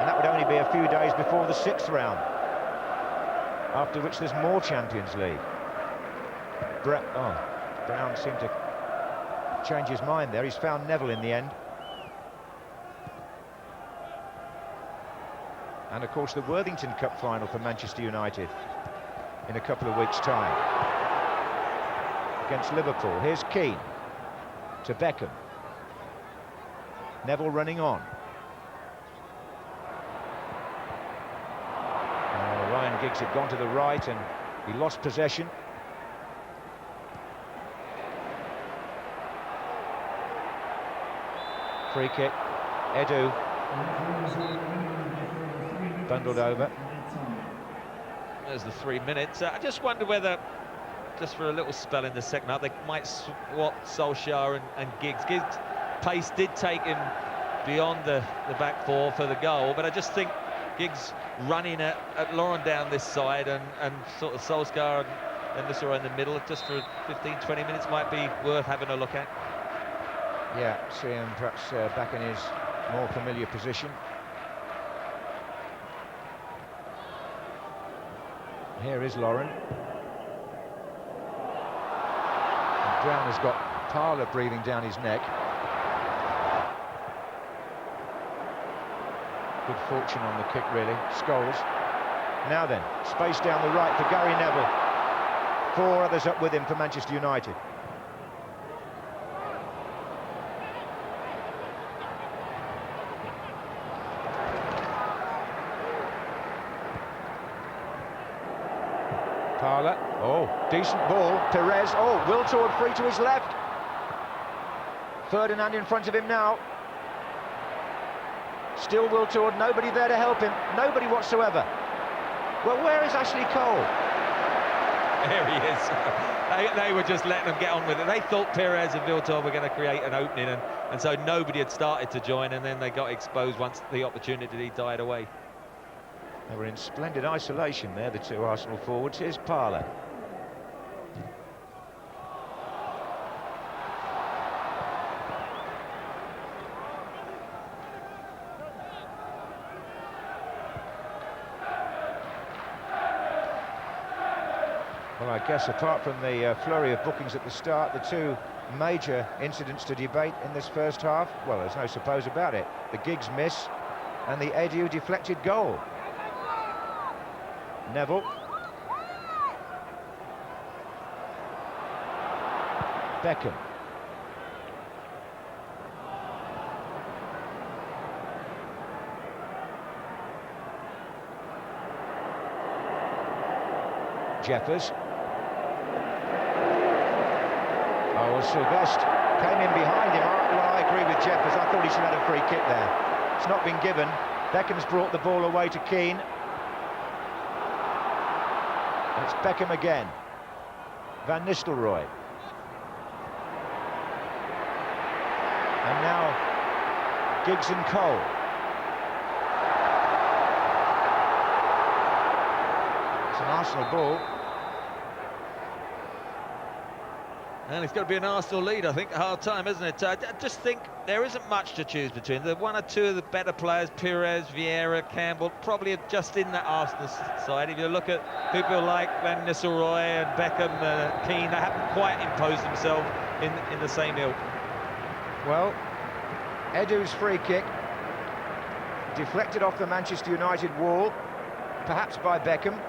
And that would only be a few days before the 6th round, after which there's more Champions League. Brown seemed to change his mind there. He's found Neville in the end. And of course the Worthington Cup final for Manchester United in a couple of weeks' time against Liverpool. Here's Keane to Beckham. Neville running on. Ryan Giggs had gone to the right and he lost possession. Free kick. Edu bundled over. There's the 3 minutes. I just wonder whether, just for a little spell in the second half, they might swap Solskjaer and Giggs. Giggs' pace did take him beyond the back four for the goal, but I just think Giggs running at Lauren down this side and sort of Solskjaer and Nisora in the middle, just for 15-20 minutes, might be worth having a look at. Yeah, see him perhaps back in his more familiar position. Here is Lauren. And Brown has got Parlour breathing down his neck. Good fortune on the kick, really. Scholes. Now then, space down the right for Gary Neville. 4 others up with him for Manchester United. Parlour. Oh, decent ball. Perez. Oh, Wiltord free to his left. Ferdinand in front of him now. Still Wiltord, nobody there to help him, nobody whatsoever. Well, where is Ashley Cole? There he is. They were just letting them get on with it. They thought Perez and Wiltord were going to create an opening, and so nobody had started to join, and then they got exposed once the opportunity died away. They were in splendid isolation there, the 2 Arsenal forwards. Here's Parlour. Well, I guess apart from the flurry of bookings at the start, the 2 major incidents to debate in this first half, well, there's no suppose about it. The Giggs miss and the Edu deflected goal. Neville. Beckham. Jeffers. Oh, well, Sylvestre came in behind him. Well, I agree with Jeffers. I thought he should have had a free kick there. It's not been given. Beckham's brought the ball away to Keane. And it's Beckham again. Van Nistelrooy. And now Giggs and Cole. It's an Arsenal ball. And it's got to be an Arsenal lead, I think, at half-time, isn't it? I just think there isn't much to choose between. The 1 or 2 of the better players, Perez, Vieira, Campbell, probably just in that Arsenal side. If you look at people like Van Nistelrooy and Beckham, Keane, they haven't quite imposed themselves in the same ilk. Well, Edu's free kick, deflected off the Manchester United wall, perhaps by Beckham,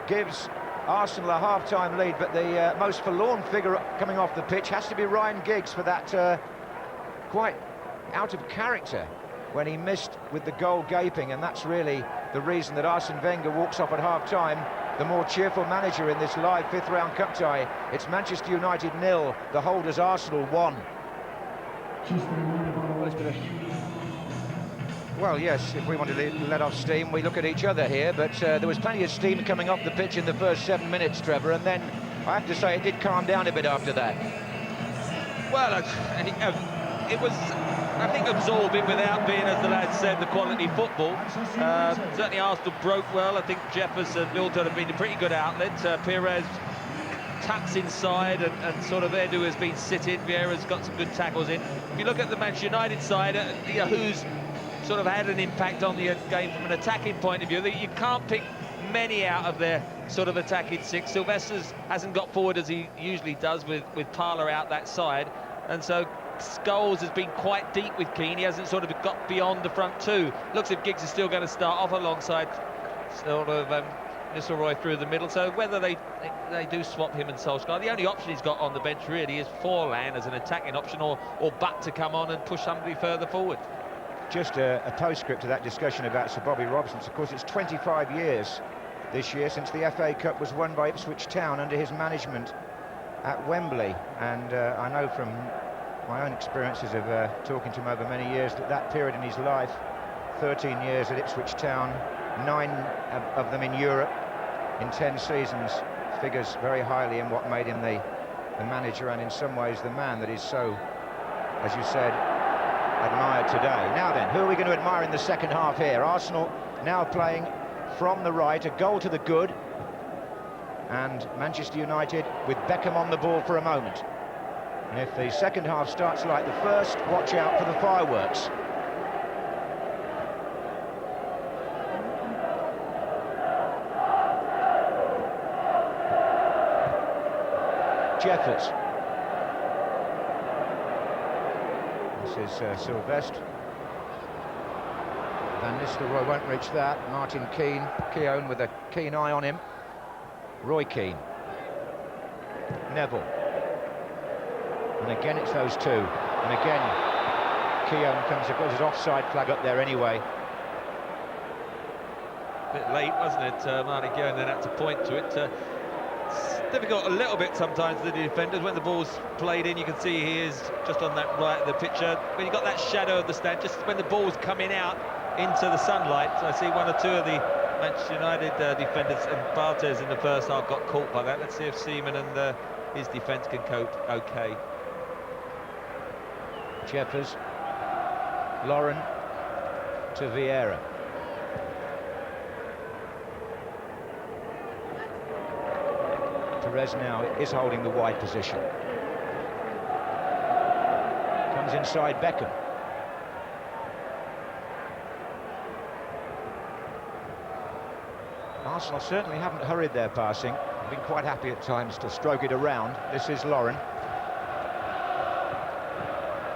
gives Arsenal a half-time lead, but the most forlorn figure coming off the pitch has to be Ryan Giggs for that quite out of character when he missed with the goal gaping, and that's really the reason that Arsene Wenger walks off at half-time, the more cheerful manager in this live 5th round cup tie. It's Manchester United 0, the holders Arsenal 1. Well, yes, if we wanted to let off steam, we look at each other here, but there was plenty of steam coming off the pitch in the first 7 minutes, Trevor, and then I have to say it did calm down a bit after that. Well, it was, I think, absorbing without being, as the lad said, the quality football. Certainly Arsenal broke well. I think Jeffers and Wiltord have been a pretty good outlet. Perez tucks inside, and sort of Edu has been sitting. Vieira's got some good tackles in. If you look at the Manchester United side, you know, who's sort of had an impact on the game from an attacking point of view, you can't pick many out of their sort of attacking six. Sylvester's hasn't got forward as he usually does with Parler out that side, and so Scholes has been quite deep with Keane. He hasn't sort of got beyond the front two. Looks as if Giggs is still going to start off alongside sort of Nistelrooy through the middle. So whether they do swap him and Solskjaer, the only option he's got on the bench really is Forlan as an attacking option, or Butt to come on and push somebody further forward. Just a postscript to that discussion about Sir Bobby Robson. Of course, it's 25 years this year since the FA Cup was won by Ipswich Town under his management at Wembley, and I know from my own experiences of talking to him over many years that period in his life, 13 years at Ipswich Town, 9 of them in Europe in 10 seasons, figures very highly in what made him the manager, and in some ways the man that is so, as you said, admired today. Now then, who are we going to admire in the second half here? Arsenal now playing from the right, a goal to the good, and Manchester United with Beckham on the ball for a moment. And if the second half starts like the first, watch out for the fireworks. Jeffers. This is Sylvester. Van Nistelrooy won't reach that. Martin Keown with a keen eye on him. Roy Keane. Neville. And again it's those two. And again Keown comes across his offside flag up there anyway. Bit late, wasn't it? Martin Keown then had to point to it. It's difficult a little bit sometimes for the defenders. When the ball's played in, you can see he is just on that right of the picture. When you've got that shadow of the stand, just when the ball's coming out into the sunlight, I see one or two of the Manchester United defenders, and Bartes in the first half got caught by that. Let's see if Seaman and his defence can cope okay. Jeffers, Lauren to Vieira. Perez now is holding the wide position. Comes inside Beckham. Arsenal certainly haven't hurried their passing. They've been quite happy at times to stroke it around. This is Lauren.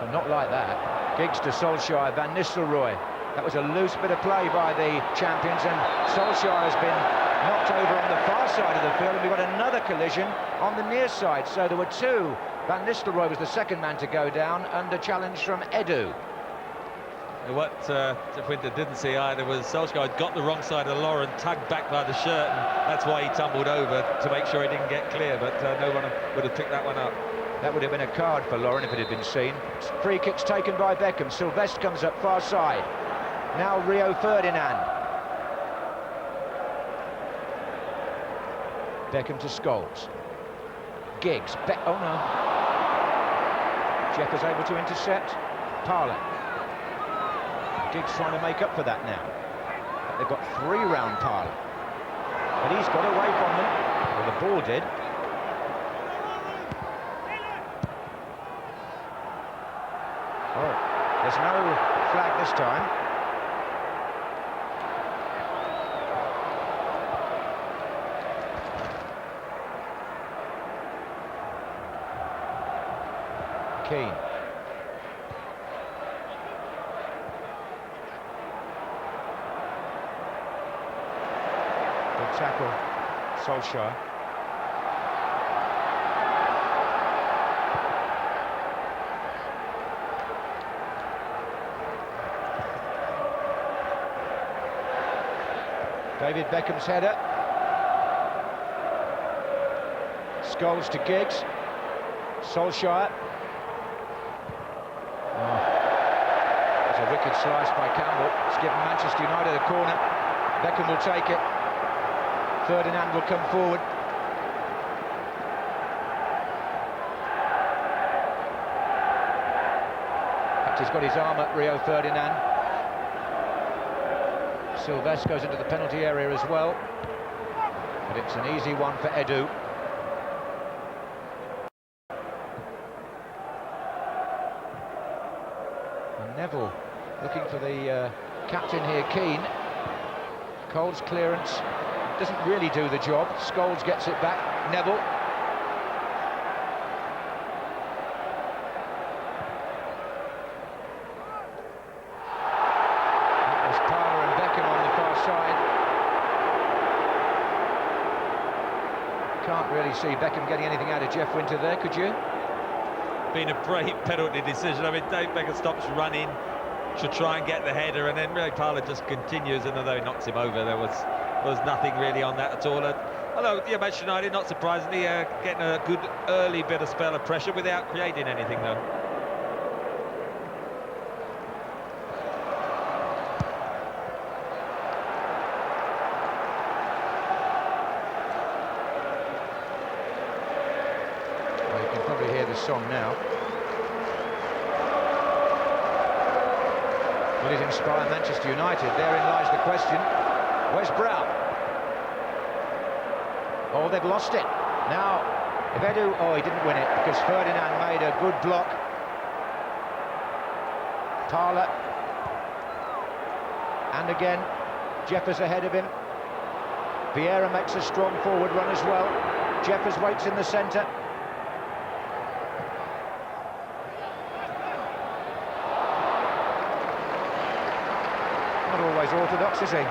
But not like that. Giggs to Solskjaer, Van Nistelrooy. That was a loose bit of play by the champions, and Solskjaer has been knocked over on the far side of the field, and we've got another collision on the near side. So there were two. Van Nistelrooy was the second man to go down under challenge from Edu. What Winter didn't see either was Solskjaer had got the wrong side of Lauren, tugged back by the shirt, and that's why he tumbled over to make sure he didn't get clear, but no one would have picked that one up. That would have been a card for Lauren if it had been seen. Free kicks taken by Beckham. Sylvester comes up far side. Now Rio Ferdinand. Beckham to Scholes. Giggs. Oh no. Jeffers able to intercept. Parler. Giggs trying to make up for that now. But they've got 3 round Parler. But he's got away from them. Well, the ball did. Oh, there's no flag this time. Keane. Good tackle, Solskjaer. David Beckham's header. Scholes to Giggs. Solskjaer. It's a wicked slice by Campbell. It's given Manchester United a corner. Beckham will take it. Ferdinand will come forward. He's got his arm up, Rio Ferdinand. Sylvester goes into the penalty area as well. But it's an easy one for Edu. Neville looking for the captain here, Keane. Cole's clearance doesn't really do the job. Scholes gets it back. Neville. That was Parler and Beckham on the far side. Can't really see Beckham getting anything out of Jeff Winter there, could you? Been a great penalty decision. I mean, Dave Beckham stops running to try and get the header, and then really Parler just continues, and although he knocks him over, there was nothing really on that at all. Although, yeah, Manchester United, not surprisingly, getting a good early bit of spell of pressure without creating anything, though. Well, you can probably hear the song now. Will it inspire Manchester United? Therein lies the question. Where's Brown? Oh, they've lost it. Now, if Edu... Oh, he didn't win it because Ferdinand made a good block. Parler. And again, Jeffers ahead of him. Vieira makes a strong forward run as well. Jeffers waits in the centre. Not always orthodox, is he?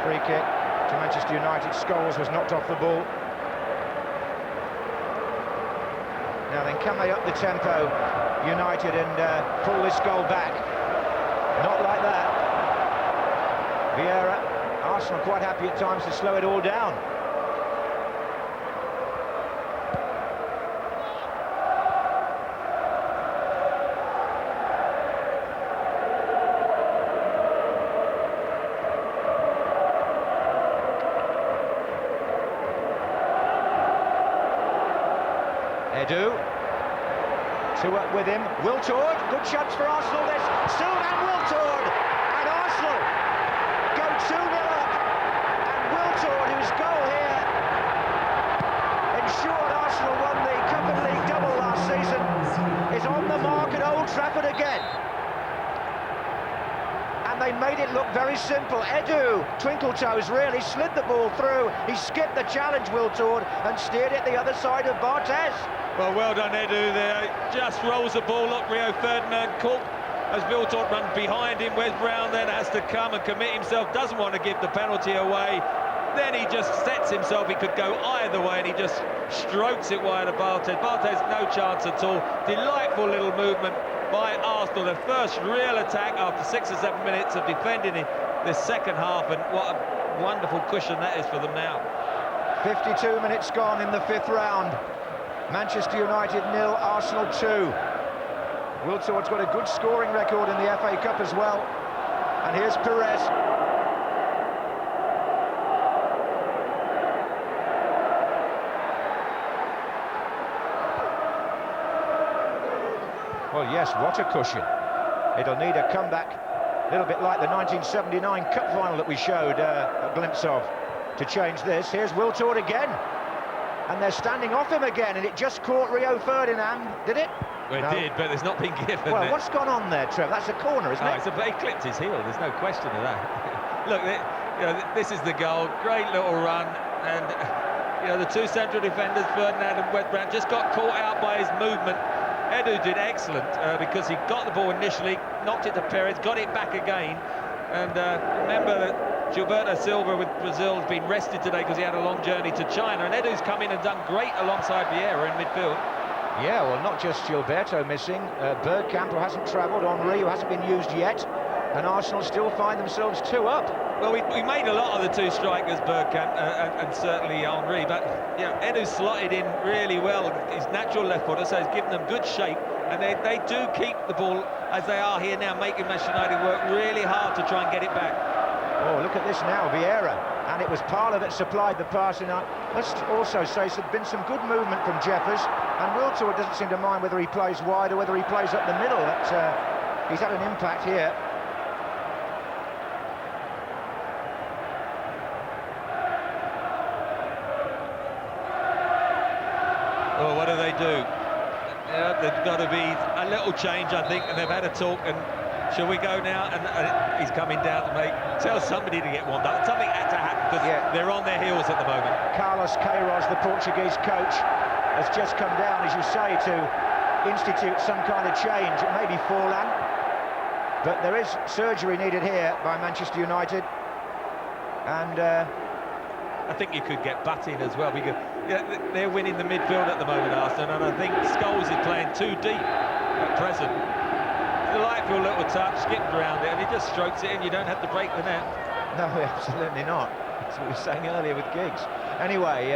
Free kick to Manchester United. Scholes was knocked off the ball. Now then, can they up the tempo, United, and pull this goal back? Not like that. Vieira, Arsenal quite happy at times to slow it all down. Edu, two up with him, Wiltord, good chance for Arsenal, there's Sylvain Wiltord, and Arsenal go 2-0 up, and Wiltord, whose goal here ensured Arsenal won the Cup and League double last season, is on the mark at Old Trafford again. And they made it look very simple. Edu, twinkle toes really, slid the ball through, he skipped the challenge, Wiltord, and steered it the other side of Barthez. Well done, Edu there. Just rolls the ball up. Rio Ferdinand caught as Wiltord runs behind him. Wes Brown then has to come and commit himself. Doesn't want to give the penalty away. Then he just sets himself. He could go either way, and he just strokes it wide of Barthez. Barthez no chance at all. Delightful little movement by Arsenal. The first real attack after 6 or 7 minutes of defending in the second half, and what a wonderful cushion that is for them now. 52 minutes gone in the 5th round. Manchester United 0, Arsenal 2. Wiltord's got a good scoring record in the FA Cup as well. And here's Perez. Well, yes, what a cushion. It'll need a comeback, a little bit like the 1979 Cup final that we showed a glimpse of, to change this. Here's Wiltord again. And they're standing off him again, and it just caught Rio Ferdinand, did it? Well, it did, but it's not been given. Well, what's gone on there, Trev? That's a corner, isn't it? He clipped his heel, there's no question of that. Look, this is the goal, great little run, and the two central defenders, Ferdinand and Wes Brown, just got caught out by his movement. Edu did excellent because he got the ball initially, knocked it to Perez, got it back again, and remember that Gilberto Silva with Brazil has been rested today because he had a long journey to China, and Edu's come in and done great alongside Vieira in midfield. Yeah, well, not just Gilberto missing, Bergkamp, who hasn't travelled, Henry, who hasn't been used yet, and Arsenal still find themselves 2 up. Well, we made a lot of the two strikers, Bergkamp and certainly Henry, but Edu slotted in really well, his natural left footer, so he's given them good shape, and they do keep the ball as they are here now, making Manchester United work really hard to try and get it back. Oh, look at this now, Vieira, and it was Parler that supplied the pass. And let's also say there's been some good movement from Jeffers, and Wiltord doesn't seem to mind whether he plays wide or whether he plays up the middle. He's had an impact here. Oh, what do? Yeah, there's got to be a little change, I think, and they've had a talk. And shall we go now? And he's coming down to tell somebody to get warmed up. Something had to happen because they're on their heels at the moment. Carlos Queiroz, the Portuguese coach, has just come down, as you say, to institute some kind of change. It may be Forlan, but there is surgery needed here by Manchester United. And I think you could get Butt in as well, because they're winning the midfield at the moment, Arsenal, and I think Scholes is playing too deep at present. Delightful little touch, skipped around it, and he just strokes it in. You don't have to break the net. No, absolutely not. That's what we were saying earlier with Giggs. Anyway,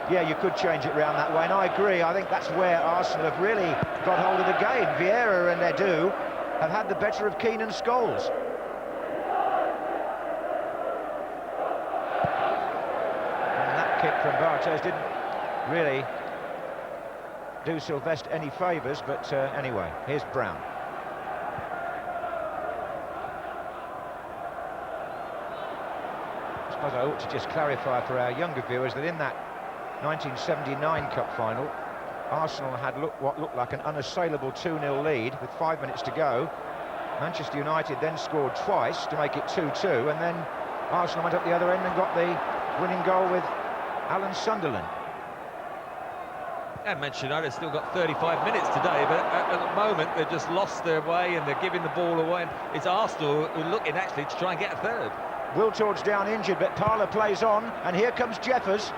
yeah, you could change it round that way, and I agree. I think that's where Arsenal have really got hold of the game. Vieira and Edu have had the better of Keane and Scholes. Kick from Barthez didn't really do Sylvester any favours, but anyway, here's Brown. I suppose I ought to just clarify for our younger viewers that in that 1979 Cup final, Arsenal had what looked like an unassailable 2-0 lead with 5 minutes to go. Manchester United then scored twice to make it 2-2, and then Arsenal went up the other end and got the winning goal with Alan Sunderland. And Manchester United still got 35 minutes today, but at the moment they've just lost their way and they're giving the ball away. And it's Arsenal who are looking actually to try and get a third. Wiltord's down injured, but Parlour plays on, and here comes Jeffers.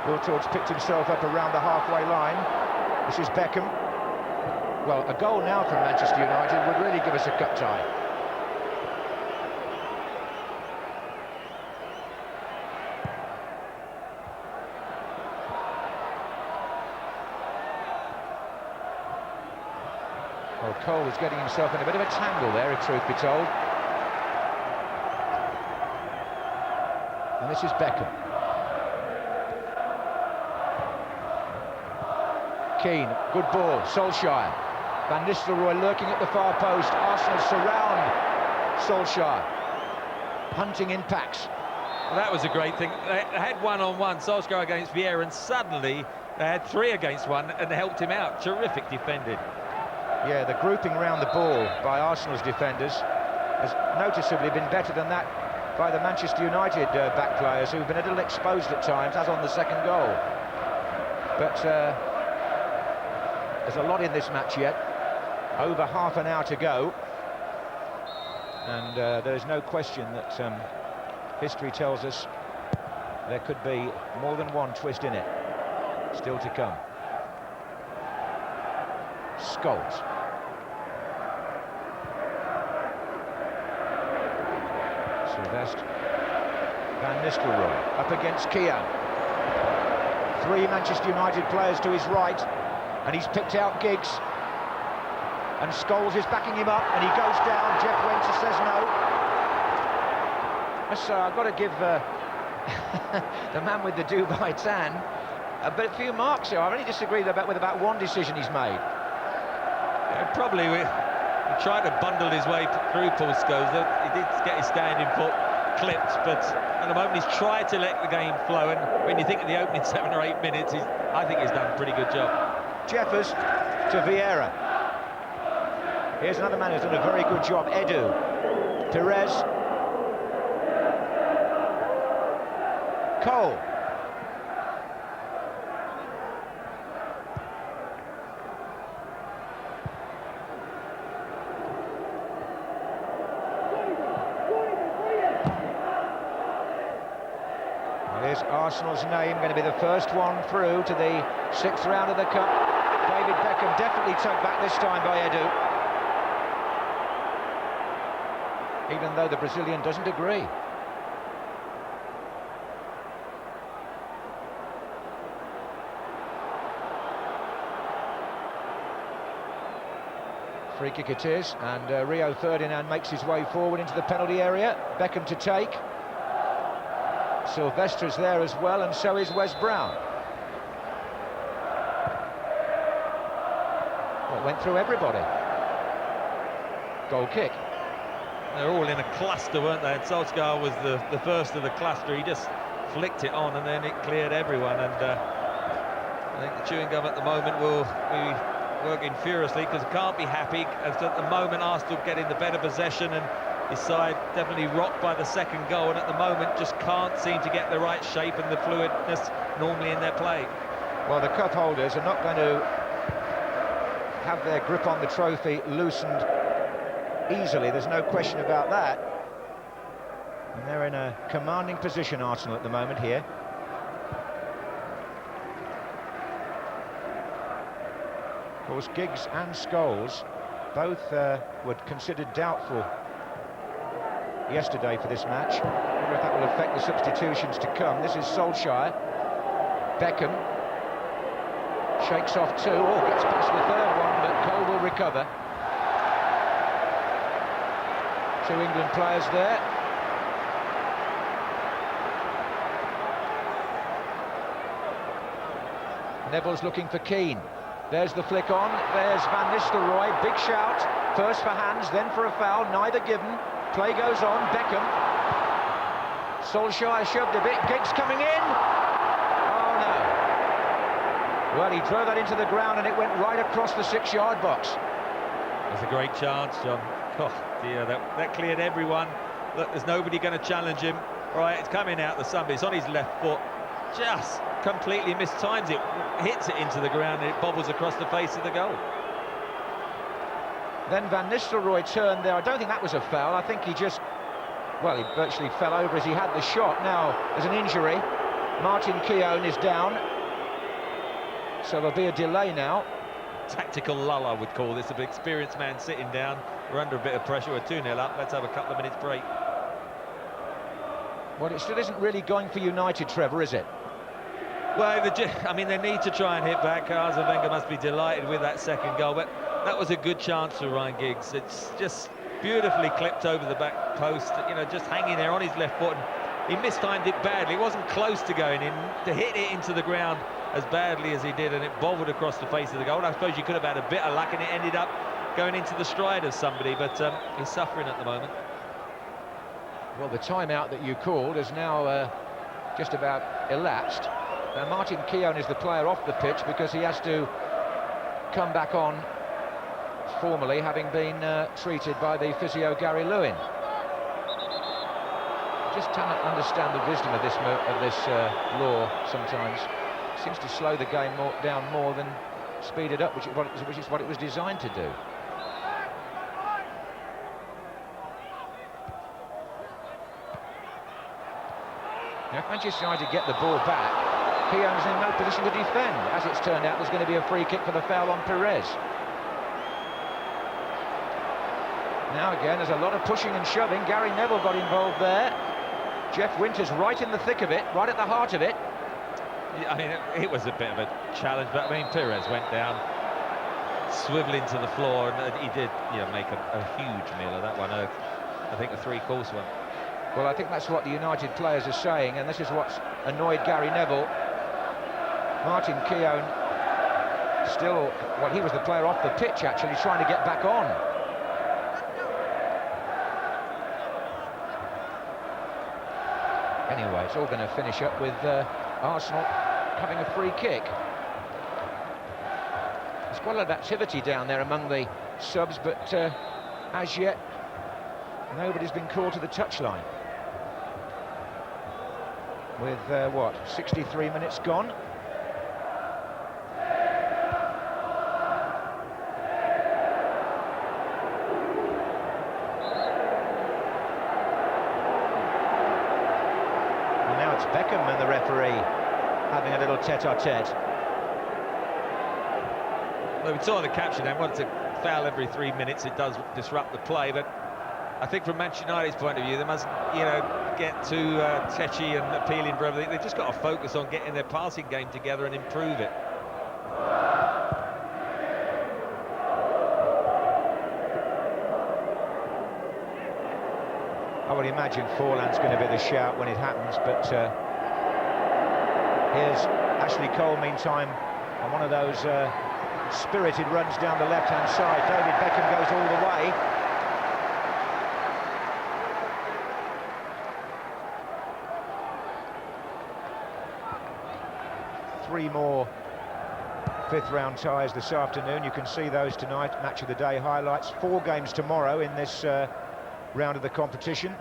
Wiltord's picked himself up around the halfway line. This is Beckham. Well, a goal now from Manchester United would really give us a cup tie. Well, Cole is getting himself in a bit of a tangle there, if truth be told. And this is Beckham. Keane, good ball, Solskjaer. Van Nistelrooy lurking at the far post. Arsenal surround Solskjaer. Hunting in packs. Well, that was a great thing. They had one-on-one, Solskjaer against Vieira, and suddenly they had 3 against 1 and helped him out. Terrific defending. Yeah, the grouping round the ball by Arsenal's defenders has noticeably been better than that by the Manchester United back players, who've been a little exposed at times, as on the second goal. But there's a lot in this match yet. Over half an hour to go. And there's no question that history tells us there could be more than one twist in it still to come. Scholes. Sylvester. Van Nistelrooy up against Keane. 3 Manchester United players to his right, and he's picked out Giggs. And Scholes is backing him up, and he goes down. Jeff Winter says no. So I've got to give the man with the Dubai tan a few marks here. I only disagree with about one decision he's made. Probably he tried to bundle his way through Paul Scholes. He did get his standing foot clipped, but at the moment he's tried to let the game flow, and when you think of the opening 7 or 8 minutes, I think he's done a pretty good job. Jeffers to Vieira. Here's another man who's done a very good job, Edu. Perez. Cole. Here's Arsenal's name going to be the first one through to the 6th round of the Cup. David Beckham definitely tugged back this time by Edu. Even though the Brazilian doesn't agree. Free kick it is, and Rio Ferdinand makes his way forward into the penalty area. Beckham to take. Sylvester's there as well, and so is Wes Brown. Well, it went through everybody. Goal kick. They're all in a cluster, weren't they? And Solskjaer was the first of the cluster. He just flicked it on, and then it cleared everyone. And I think the chewing gum at the moment will be working furiously because it can't be happy as at the moment Arsenal getting the better possession and his side definitely rocked by the second goal, and at the moment just can't seem to get the right shape and the fluidness normally in their play. Well, the cup holders are not going to have their grip on the trophy loosened easily, there's no question about that. And they're in a commanding position, Arsenal, at the moment here. Of course, Giggs and Scholes both were considered doubtful yesterday for this match. I wonder if that will affect the substitutions to come. This is Solskjaer. Beckham shakes off two. Oh, gets past the third one, but Cole will recover. Two England players there. Neville's looking for Keane. There's the flick on. There's Van Nistelrooy. Big shout. First for hands, then for a foul. Neither given. Play goes on. Beckham. Solskjaer shoved a bit. Giggs coming in. Oh no. Well, he drove that into the ground and it went right across the 6-yard box. That's a great chance, John. Oh dear, that cleared everyone. Look, there's nobody going to challenge him. Right, it's coming out the sun, but it's on his left foot. Just completely mistimes it. Hits it into the ground and it bobbles across the face of the goal. Then Van Nistelrooy turned there. I don't think that was a foul. I think he just, well, he virtually fell over as he had the shot. Now, there's an injury. Martin Keown is down. So there'll be a delay now. Tactical lull, I would call this. An experienced man sitting down. We're under a bit of pressure. We're 2-0 up. Let's have a couple of minutes break. Well, it still isn't really going for United, Trevor, is it? Well, I mean, they need to try and hit back. Arsene Wenger must be delighted with that second goal, but that was a good chance for Ryan Giggs. It's just beautifully clipped over the back post, you know, just hanging there on his left foot. And he mistimed it badly. It wasn't close to going in. To hit it into the ground as badly as he did, and it bobbled across the face of the goal. And I suppose you could have had a bit of luck, and it ended up going into the stride of somebody, but he's suffering at the moment. Well, the timeout that you called has now just about elapsed. Now, Martin Keown is the player off the pitch because he has to come back on formally, having been treated by the physio Gary Lewin. I just cannot understand the wisdom of this law sometimes. It seems to slow the game down more than speed it up, which is what it was designed to do. Now, if Manchester United get the ball back, Keown's in no position to defend. As it's turned out, there's going to be a free kick for the foul on Perez. Now again, there's a lot of pushing and shoving. Gary Neville got involved there. Jeff Winters right in the thick of it, right at the heart of it. Yeah, I mean, it was a bit of a challenge, but I mean, Perez went down, swiveling to the floor, and he did, you know, make a huge meal of that one. I think a three-course one. Well, I think that's what the United players are saying, and this is what's annoyed Gary Neville. Martin Keown still, well, he was the player off the pitch, actually, trying to get back on. Anyway, it's all going to finish up with Arsenal having a free kick. There's quite a lot of activity down there among the subs, but as yet, nobody's been called to the touchline. With, what, 63 minutes gone? And now it's Beckham and the referee having a little tete-a-tete. Well, we saw the caption then, once a foul every 3 minutes, it does disrupt the play, but I think from Manchester United's point of view, they must, you know, get too tetchy and appealing for everything. They've just got to focus on getting their passing game together and improve it. I would imagine Forlan's going to be the shout when it happens, but here's Ashley Cole, meantime, on one of those spirited runs down the left-hand side. David Beckham goes all the way. Three more fifth round ties this afternoon. You can see those tonight, match of the day highlights. 4 games tomorrow in this round of the competition.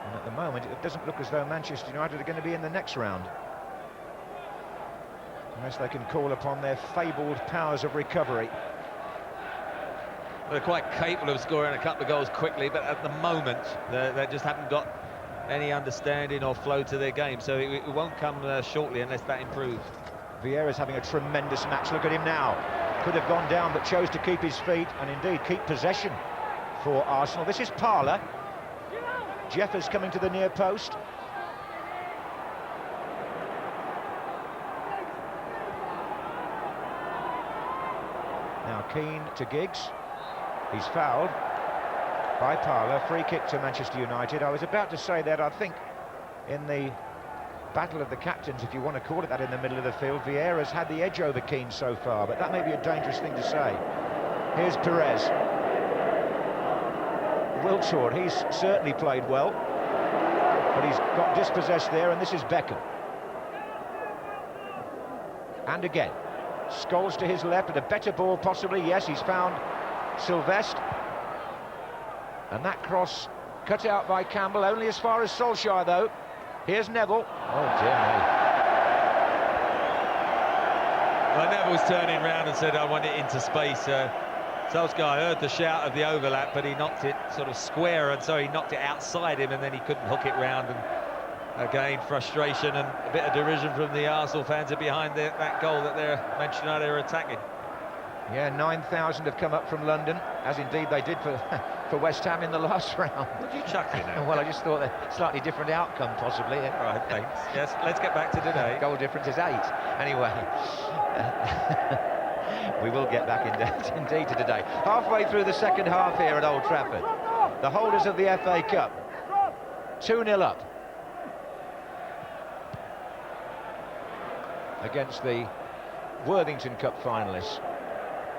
And at the moment, it doesn't look as though Manchester United are going to be in the next round, unless they can call upon their fabled powers of recovery. They're quite capable of scoring a couple of goals quickly, but at the moment, they just haven't got any understanding or flow to their game, so it won't come shortly unless that improves. Vieira's having a tremendous match. Look at him now. Could have gone down, but chose to keep his feet and indeed keep possession for Arsenal. This is Parler. Jeffers coming to the near post. Now Keane to Giggs. He's fouled by Parler. Free kick to Manchester United. I was about to say that I think in the battle of the captains, if you want to call it that, in the middle of the field, Vieira's had the edge over Keane so far, but that may be a dangerous thing to say. Here's Perez. Wiltord, he's certainly played well, but he's got dispossessed there, and this is Beckham. And again, Scholes to his left, and a better ball possibly. Yes, he's found Sylvestre, and that cross cut out by Campbell, only as far as Solskjaer though. Here's Neville. Oh dear me. Well, Neville's turning round and said, I want it into space. Solskjaer heard the shout of the overlap, but he knocked it sort of square, and so he knocked it outside him, and then he couldn't hook it round. And again, frustration and a bit of derision from the Arsenal fans are behind that goal that Manchester United are attacking. Yeah, 9,000 have come up from London, as indeed they did for West Ham in the last round. What are you chuckling at? Well, I just thought a slightly different outcome, possibly. All right, thanks. Yes, let's get back to today. Goal difference is 8. Anyway, we will get back indeed to today. Halfway through the second half here at Old Trafford. The holders of the FA Cup, 2-0 up against the Worthington Cup finalists.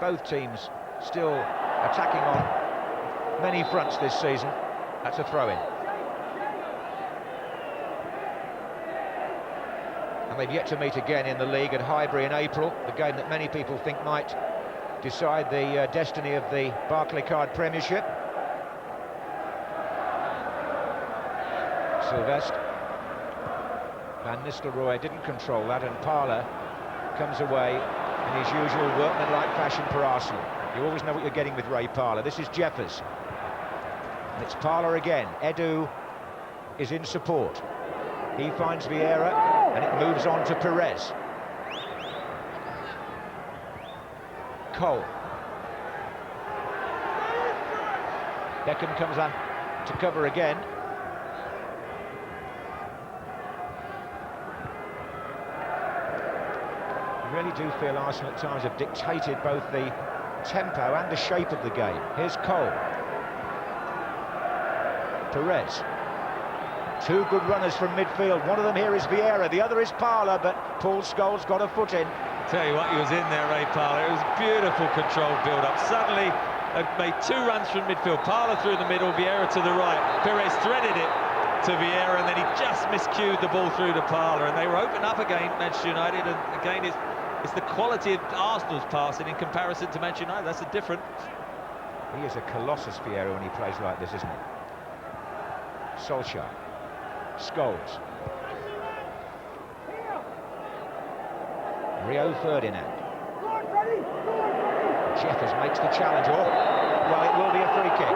Both teams still attacking on many fronts this season. That's a throw-in. And they've yet to meet again in the league at Highbury in April, the game that many people think might decide the destiny of the Barclaycard Premiership. Sylvestre. Van Nistelrooy didn't control that, and Parler comes away in his usual workmanlike fashion for Arsenal. You always know what you're getting with Ray Parler. This is Jeffers. And it's Parler again. Edu is in support. He finds Vieira, and it moves on to Perez. Cole. Beckham comes on to cover again. I really do feel Arsenal at times have dictated both the tempo and the shape of the game. Here's Cole. Perez. 2 good runners from midfield. One of them here is Vieira, the other is Parler, but Paul Scholes got a foot in. I'll tell you what, he was in there, Ray Parler. It was beautiful controlled build-up. Suddenly, they've made 2 runs from midfield. Parler through the middle, Vieira to the right. Perez threaded it to Vieira, and then he just miscued the ball through to Parler, and they were open up again, Manchester United, and again it's the quality of Arsenal's passing in comparison to Manchester United. That's the difference. He is a colossus, Vieira, when he plays like this, isn't he? Solskjaer. Scholes. Rio Ferdinand. Jeffers makes the challenge. Oh, well, it will be a free kick.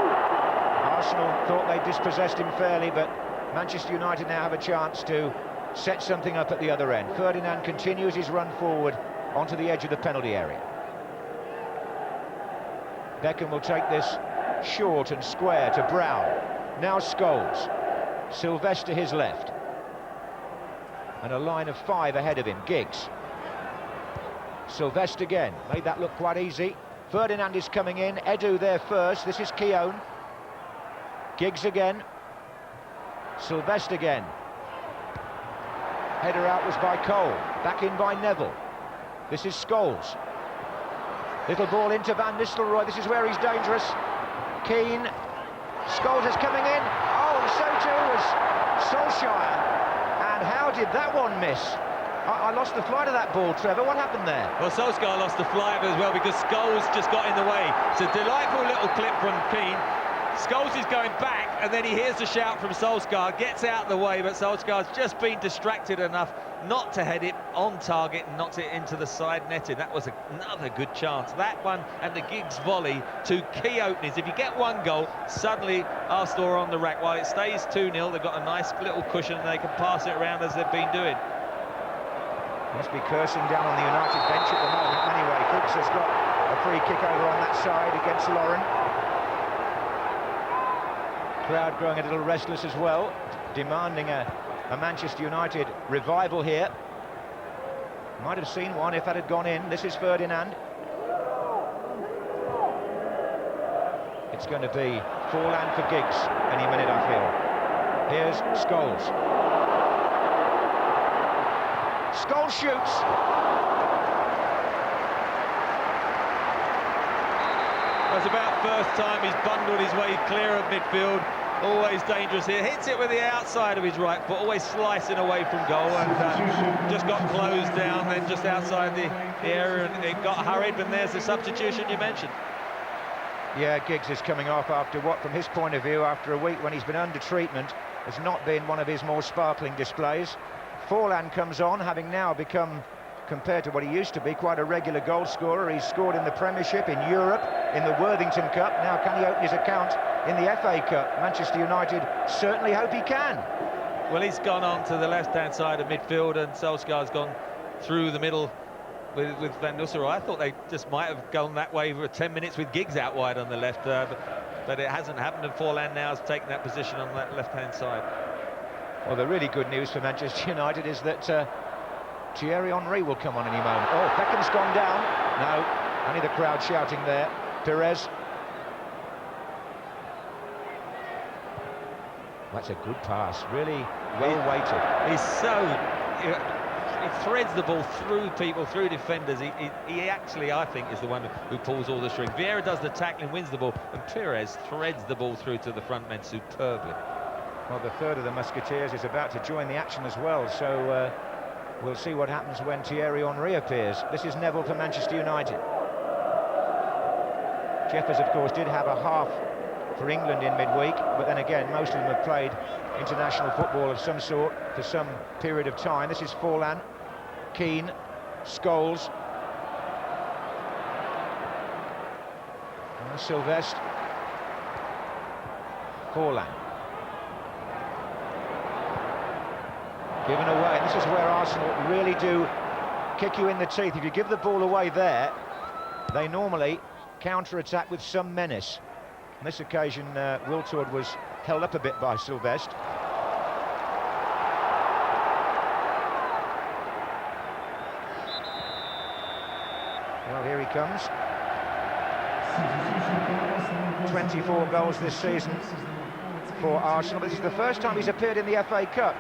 Arsenal thought they dispossessed him fairly, but Manchester United now have a chance to set something up at the other end. Ferdinand continues his run forward onto the edge of the penalty area. Beckham will take this short and square to Brown. Now Scholes. Sylvestre to his left. And a line of 5 ahead of him. Giggs. Sylvestre again. Made that look quite easy. Ferdinand is coming in. Edu there first. This is Keown. Giggs again. Sylvestre again. Header out was by Cole. Back in by Neville. This is Scholes. Little ball into Van Nistelrooy. This is where he's dangerous. Keane. Scholes is coming in. Oh, and so too was Solskjaer. And how did that one miss? I lost the flight of that ball, Trevor. What happened there? Well, Solskjaer lost the flight as well because Scholes just got in the way. It's a delightful little clip from Keane. Scholes is going back, and then he hears the shout from Solskjaer, gets out of the way, but Solskjaer's just been distracted enough not to head it on target and knocks it into the side netting. That was another good chance. That one and the Giggs volley, two key openings. If you get one goal, suddenly Arsenal are on the rack. While it stays 2-0, they've got a nice little cushion and they can pass it around as they've been doing. Must be cursing down on the United bench at the moment. Anyway, Giggs has got a free kick over on that side against Lauren. Crowd growing a little restless as well, demanding a Manchester United revival here. Might have seen one if that had gone in. This is Ferdinand. It's going to be Forlan for Giggs any minute, I feel. Here's Scholes. Scholes shoots. That's about first time he's bundled his way clear of midfield. Always dangerous here. Hits it with the outside of his right foot, always slicing away from goal, and just got closed down then just outside the area, and it got hurried, and there's the substitution you mentioned. Yeah, Giggs is coming off after what, from his point of view, after a week when he's been under treatment, has not been one of his more sparkling displays. Forlan comes on, having now become, compared to what he used to be, quite a regular goal scorer. He's scored in the Premiership, in Europe, in the Worthington Cup. Now can he open his account in the FA Cup? Manchester United certainly hope he can. Well, he's gone on to the left-hand side of midfield, and Solskjaer's gone through the middle with Van Nistelrooy. I thought they just might have gone that way for 10 minutes with Giggs out wide on the left, but it hasn't happened, and Forlan now has taken that position on that left-hand side. Well, the really good news for Manchester United is that Thierry Henry will come on any moment. Oh, Beckham's gone down. No, only the crowd shouting there. Perez. That's a good pass, really well weighted. He's so... He threads the ball through people, through defenders. He actually, I think, is the one who pulls all the strings. Vieira does the tackling, wins the ball, and Perez threads the ball through to the front men superbly. Well, the third of the Musketeers is about to join the action as well, so we'll see what happens when Thierry Henry appears. This is Neville for Manchester United. Jeffers, of course, did have a half for England in midweek, but then again, most of them have played international football of some sort for some period of time. This is Forlan, Keane, Scholes, Sylvestre, Forlan. Given away. This is where Arsenal really do kick you in the teeth. If you give the ball away there, they normally counter-attack with some menace. On this occasion, Wiltord was held up a bit by Sylvestre. Well, here he comes. 24 goals this season for Arsenal. This is the first time he's appeared in the FA Cup.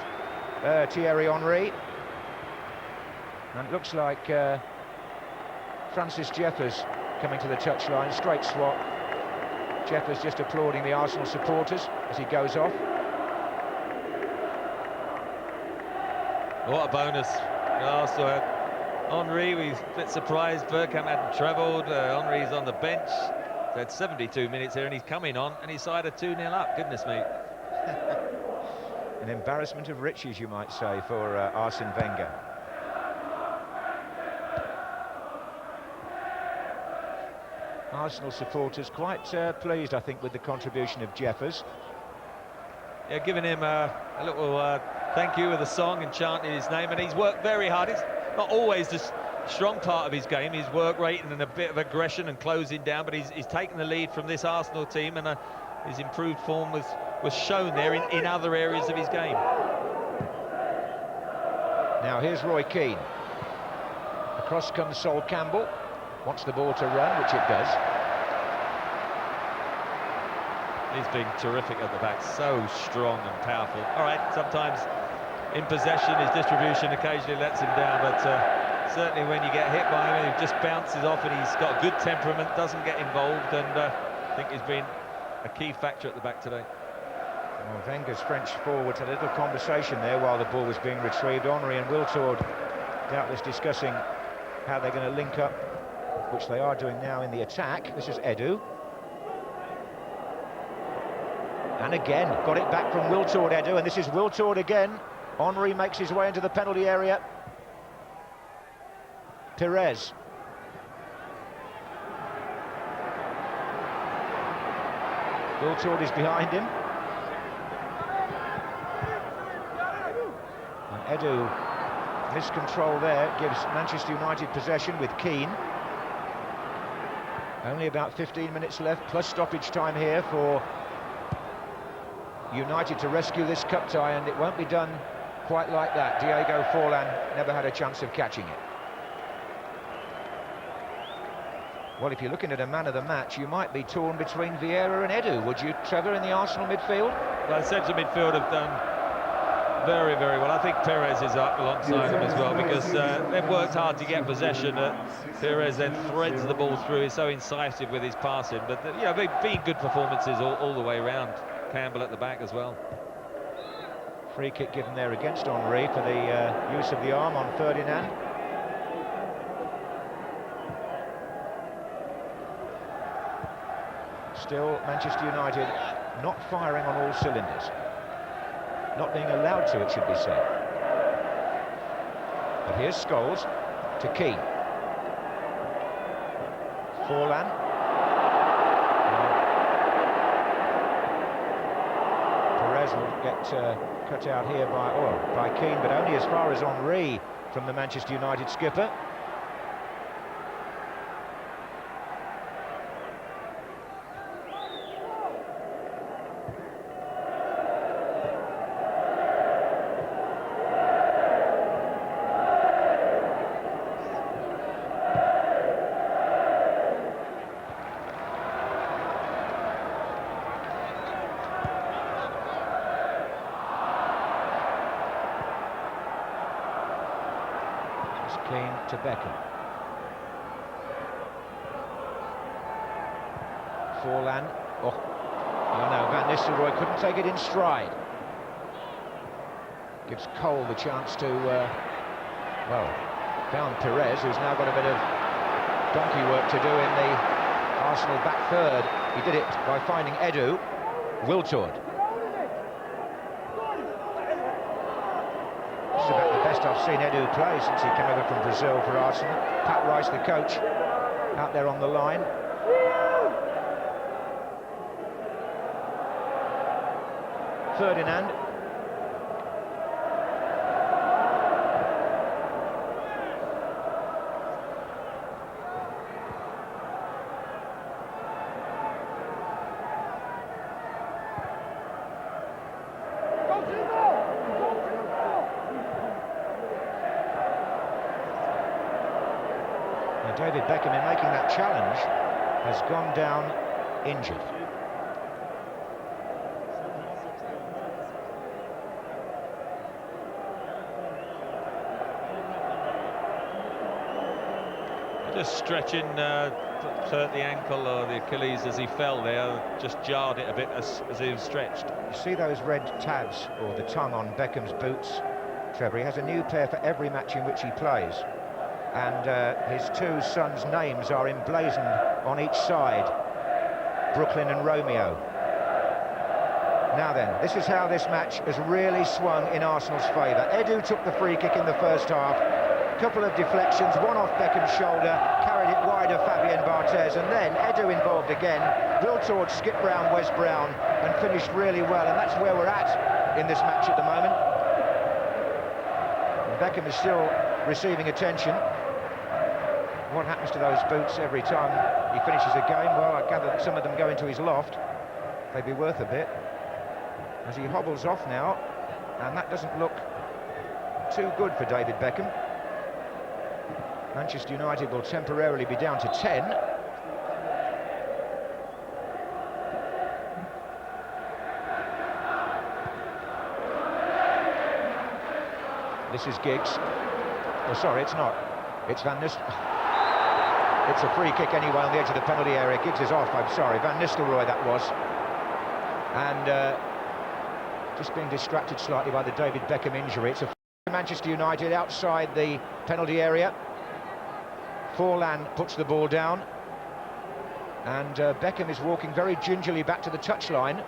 Thierry Henry, and it looks like Francis Jeffers coming to the touchline, straight swap. Jeffers just applauding the Arsenal supporters as he goes off. What a bonus. Arsenal had Henry, we're a bit surprised Bergkamp hadn't travelled. Henry's on the bench. He's had 72 minutes here and he's coming on and he's side are 2-0 up, goodness me. An embarrassment of riches, you might say, for Arsene Wenger. Arsenal supporters quite pleased, I think, with the contribution of Jeffers. Yeah, giving him a little thank you with a song and chanting his name, and he's worked very hard. It's not always the strong part of his game, his work rate and a bit of aggression and closing down, but he's taken the lead from this Arsenal team, and his improved form was shown there in other areas of his game. Now here's Roy Keane. Across comes Sol Campbell. Wants the ball to run, which it does. He's been terrific at the back, so strong and powerful. All right, sometimes in possession, his distribution occasionally lets him down, but certainly when you get hit by him, he just bounces off, and he's got a good temperament, doesn't get involved, and I think he's been a key factor at the back today. Well, Wenger's French forwards had a little conversation there while the ball was being retrieved. Henry and Wiltord doubtless discussing how they're going to link up, which they are doing now in the attack. This is Edu. And again, got it back from Wiltord, Edu, and this is Wiltord again. Henry makes his way into the penalty area. Perez. Wiltord is behind him. And Edu, miscontrol there, gives Manchester United possession with Keane. Only about 15 minutes left, plus stoppage time here for United to rescue this cup tie, and it won't be done quite like that. Diego Forlan never had a chance of catching it. Well, if you're looking at a man of the match, you might be torn between Vieira and Edu, would you, Trevor, in the Arsenal midfield? Well, the centre midfield have done very, very well. I think Perez is up alongside them as well, because they've worked hard to get possession. Perez then threads the ball through. He's so incisive with his passing. But, you know, they've been good performances all the way around. Campbell at the back as well. Free kick given there against Henry for the use of the arm on Ferdinand. Still, Manchester United not firing on all cylinders. Not being allowed to, it should be said. But here's Scholes to Keane. Forlan. Perez will get cut out here by Keane, but only as far as Henry from the Manchester United skipper. Keane to Beckham. Forlan. Oh no, Van Nistelrooy couldn't take it in stride. Gives Cole the chance to, well, found Perez, who's now got a bit of donkey work to do in the Arsenal back third. He did it by finding Edu. Wiltord. This is about the best I've seen Edu play since he came over from Brazil for Arsenal. Pat Rice, the coach, out there on the line. Ferdinand. David Beckham, in making that challenge, has gone down injured. Just stretching hurt the ankle or the Achilles as he fell there, just jarred it a bit as he was stretched. You see those red tabs, or the tongue on Beckham's boots, Trevor? He has a new pair for every match in which he plays. And his two sons' names are emblazoned on each side, Brooklyn and Romeo. Now then, this is how this match has really swung in Arsenal's favour. Edu took the free kick in the first half, couple of deflections, one off Beckham's shoulder, carried it wide of Fabien Barthez, and then Edu involved again. Wiltord skipped round Wes Brown and finished really well, and that's where we're at in this match at the moment. And Beckham is still receiving attention. What happens to those boots every time he finishes a game? Well, I gather that some of them go into his loft. They'd be worth a bit. As he hobbles off now, and that doesn't look too good for David Beckham. Manchester United will temporarily be down to 10. This is Giggs. Oh, sorry, it's not. It's Van Nistelrooy. It's a free kick anyway on the edge of the penalty area. Giggs is off, I'm sorry. Van Nistelrooy that was. And just being distracted slightly by the David Beckham injury. It's a Manchester United outside the penalty area. Forlan puts the ball down, and Beckham is walking very gingerly back to the touchline.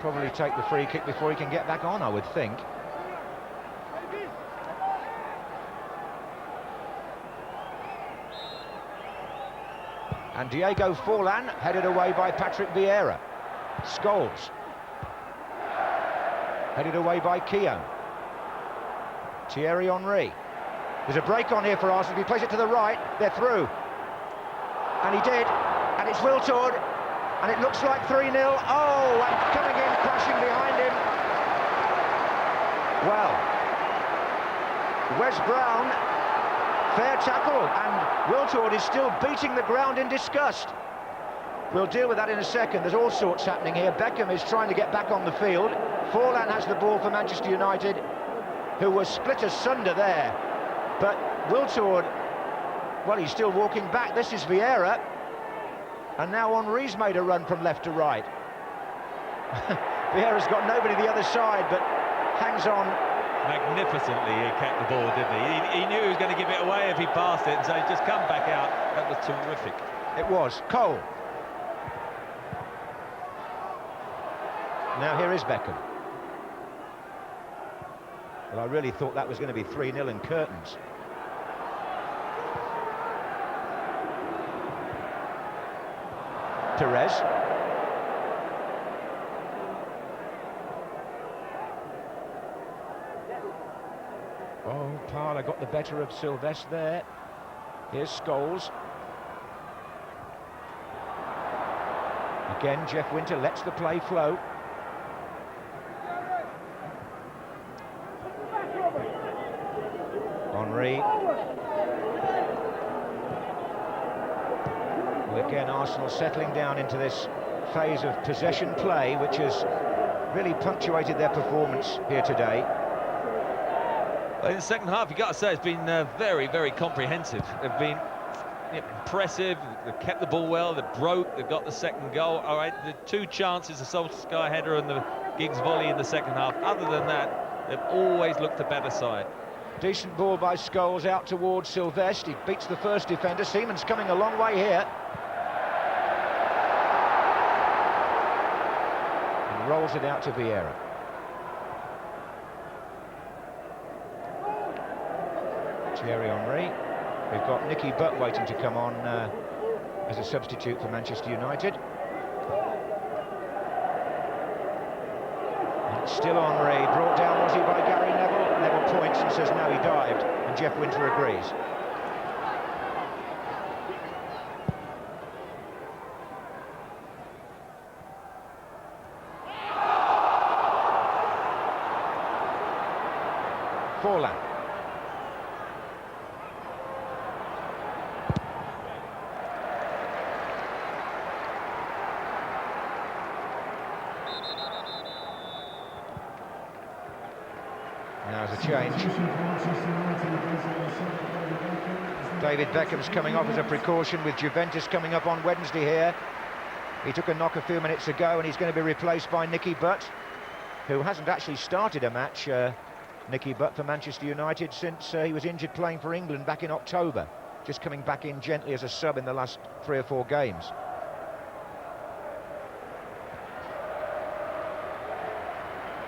Probably take the free kick before he can get back on, I would think. And Diego Forlan headed away by Patrick Vieira. Scholes headed away by Keown. Thierry Henry. There's a break on here for Arsenal. If he plays it to the right, they're through. And he did. And it's Wiltord. And it looks like 3-0. Oh, and coming in, crashing behind him. Well, Wes Brown, fair tackle. And Wiltord is still beating the ground in disgust. We'll deal with that in a second. There's all sorts happening here. Beckham is trying to get back on the field. Forlan has the ball for Manchester United, who was split asunder there. But Wiltord, well, he's still walking back. This is Vieira. And now Henry's made a run from left to right. Vieira's got nobody the other side, but hangs on. Magnificently he kept the ball, didn't he? He knew he was going to give it away if he passed it, and so he just come back out. That was terrific. It was. Cole. Now here is Beckham. Well, I really thought that was going to be 3-0 in curtains. Perez. Oh, Parler got the better of Sylvestre there. Here's Scholes. Again, Jeff Winter lets the play flow. Henry. Well, again, Arsenal settling down into this phase of possession play, which has really punctuated their performance here today. Well, in the second half, you've got to say, it's been very, very comprehensive. They've been impressive, they've kept the ball well, they've broke, they've got the second goal. All right, the two chances, the Solskjaer header and the Giggs volley in the second half. Other than that, they've always looked the better side. Decent ball by Scholes out towards Sylvestre. He beats the first defender. Seaman's coming a long way here. And rolls it out to Vieira. Thierry Henry. We've got Nicky Butt waiting to come on as a substitute for Manchester United. And still Henry, brought down, was he, by Gary Neville? Neville points and says no, he dived, and Jeff Winter agrees. Forlan. Now there's a change. David Beckham's coming off as a precaution, with Juventus coming up on Wednesday here. He took a knock a few minutes ago, and he's going to be replaced by Nicky Butt, who hasn't actually started a match, Nicky Butt, for Manchester United since he was injured playing for England back in October. Just coming back in gently as a sub in the last 3 or 4 games.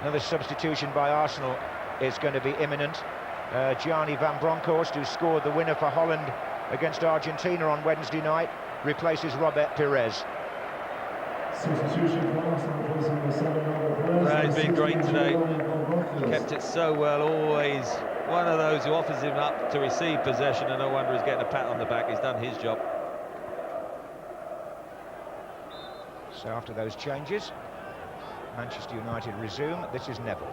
Another substitution by Arsenal is going to be imminent. Gianni Van Bronckhorst, who scored the winner for Holland against Argentina on Wednesday night, replaces Robert Pires. He's been great today. Kept it so well, always one of those who offers him up to receive possession, and no wonder he's getting a pat on the back. He's done his job. So after those changes, Manchester United resume. This is Neville.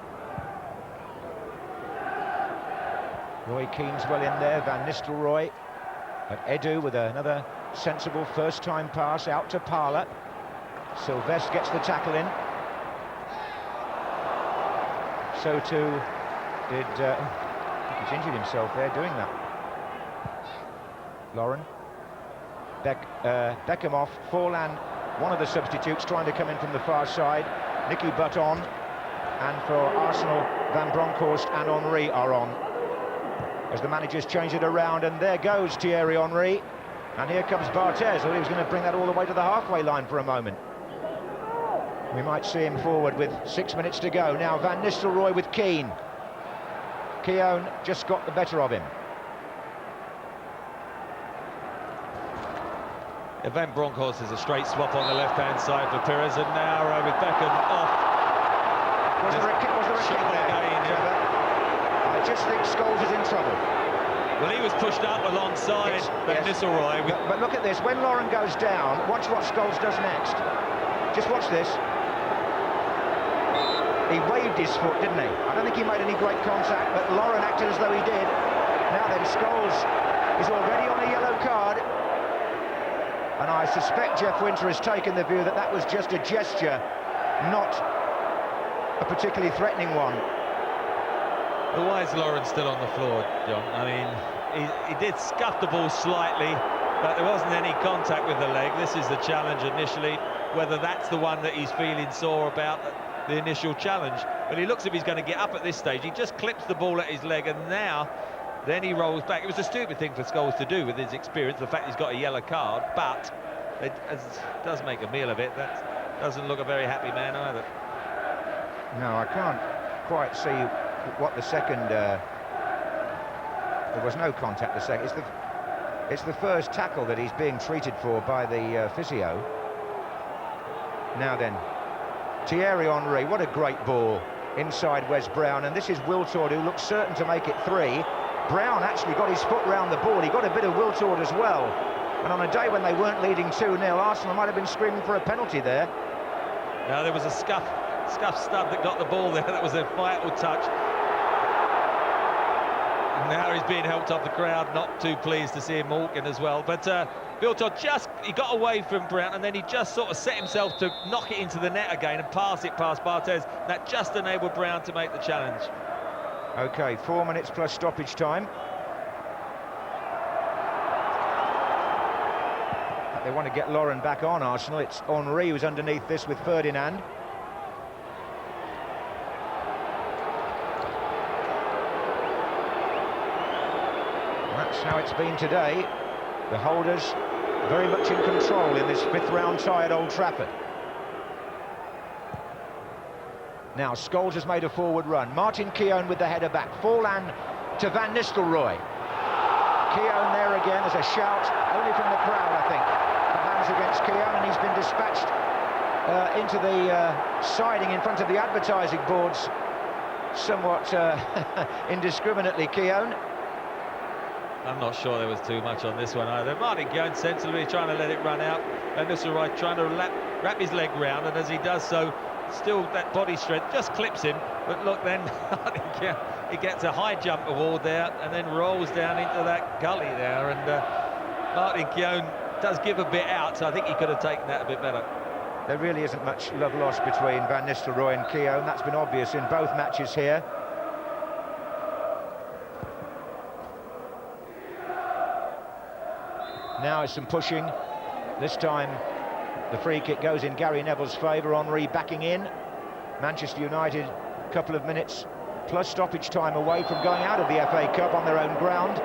Roy Keane's well in there, Van Nistelrooy. But Edu with another sensible first-time pass out to Parler. Sylvestre gets the tackle in. So too did... he's injured himself there doing that. Lauren. Beckham off. Forlan, one of the substitutes, trying to come in from the far side. Nicky Butt on. And for Arsenal, Van Bronckhorst and Henry are on. As the managers change it around, and there goes Thierry Henry. And here comes Barthez. Well, he was going to bring that all the way to the halfway line for a moment. We might see him forward with 6 minutes to go. Now Van Nistelrooy with Keane. Keown just got the better of him. Van Bronckhorst is a straight swap on the left-hand side for Pires, and now with Beckham off. Was there a kick there? Again, I just think Scholes is in trouble. Well, he was pushed up alongside Van Nistelrooy. But look at this, when Lauren goes down, watch what Scholes does next. Just watch this. He waved his foot, didn't he? I don't think he made any great contact, but Lauren acted as though he did. Now then, Scholes is already on a yellow card. And I suspect Jeff Winter has taken the view that that was just a gesture, not a particularly threatening one. But why is Lauren still on the floor, John? I mean, he did scuff the ball slightly, but there wasn't any contact with the leg. This is the challenge initially. Whether that's the one that he's feeling sore about, the initial challenge. But he looks as if he's going to get up at this stage. He just clips the ball at his leg, and now then he rolls back. It was a stupid thing for Scholes to do with his experience, the fact he's got a yellow card, but it does make a meal of it. That doesn't look a very happy man either. No, I can't quite see what the second... there was no contact the second. It's the first tackle that he's being treated for by the physio. Now then, Thierry Henry, what a great ball inside Wes Brown, and this is Wiltord, who looks certain to make it 3. Brown actually got his foot round the ball. He got a bit of Wiltord as well. And on a day when they weren't leading 2-0, Arsenal might have been screaming for a penalty there. Now there was a scuff stub that got the ball there. That was a vital touch. And now he's being helped off the crowd. Not too pleased to see him walking as well. But Wiltord he got away from Brown, and then he just sort of set himself to knock it into the net again and pass it past Barthez. That just enabled Brown to make the challenge. OK, 4 minutes plus stoppage time. They want to get Lauren back on, Arsenal. It's Henry who's underneath this with Ferdinand. That's how it's been today. The holders very much in control in this 5th round tie at Old Trafford. Now Scholes has made a forward run. Martin Keown with the header back. Forlan to Van Nistelrooy. Keown there again. There's a shout, only from the crowd, I think. Hands against Keown, and he's been dispatched into the siding in front of the advertising boards somewhat indiscriminately, Keown. I'm not sure there was too much on this one either. Martin Keown sensibly trying to let it run out, and Nistelrooy trying to wrap his leg round, and as he does so, still that body strength just clips him. But look, then Martin Keown, he gets a high jump award there and then rolls down into that gully there, and Martin Keown does give a bit out, so I think he could have taken that a bit better. There really isn't much love lost between Van Nistelrooy and Keown. That's been obvious in both matches here. Now it's some pushing. This time the free kick goes in Gary Neville's favour. Henry backing in. Manchester United a couple of minutes plus stoppage time away from going out of the FA Cup on their own ground.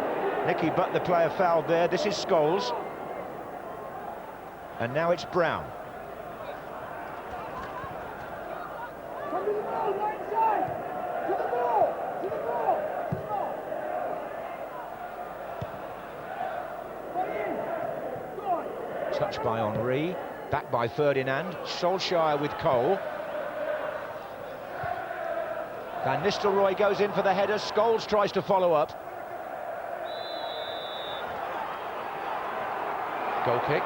Nicky Butt, the player, fouled there. This is Scholes. And now it's Brown. Touched by Henry, back by Ferdinand. Solskjaer with Cole. Van Nistelrooy goes in for the header. Scholes tries to follow up. Goal kick.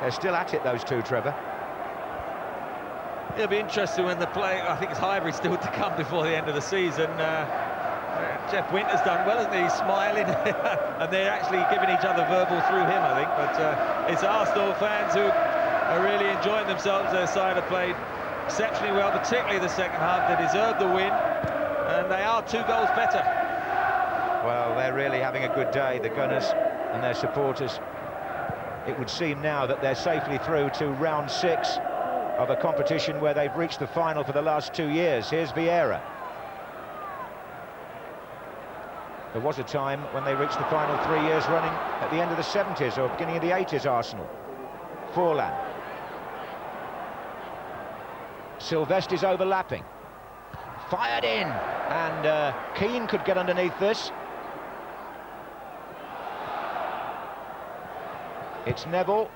They're still at it, those two, Trevor. It'll be interesting when the play. I think it's Highbury still to come before the end of the season. Jeff Winter's done well, isn't he? He's smiling, and they're actually giving each other verbal through him, I think. But it's Arsenal fans who are really enjoying themselves. Their side have played exceptionally well, particularly the second half. They deserve the win, and they are 2 goals better. Well, they're really having a good day, the Gunners and their supporters. It would seem now that they're safely through to round 6 of a competition where they've reached the final for the last 2 years. Here's Vieira. There was a time when they reached the final 3 years running at the end of the 70s or beginning of the 80s, Arsenal. Forlan. Silvestre is overlapping. Fired in, and Keane could get underneath this. It's Neville.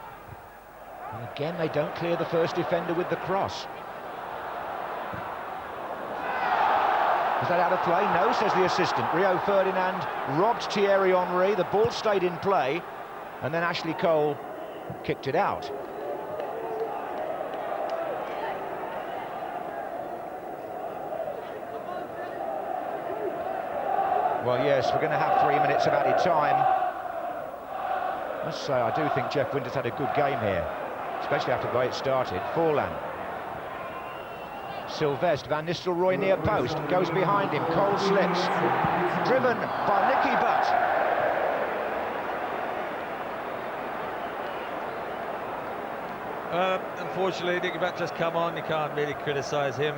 And again, they don't clear the first defender with the cross. Is that out of play? No, says the assistant. Rio Ferdinand robbed Thierry Henry. The ball stayed in play, and then Ashley Cole kicked it out. Well, yes, we're going to have 3 minutes of added time. I must say, I do think Jeff Winters had a good game here, especially after the way it started. Forlan. Silvestre, Van Nistelrooy near post, goes behind him, Cole slips. Driven by Nicky Butt. Unfortunately, Nicky Butt just come on, you can't really criticise him.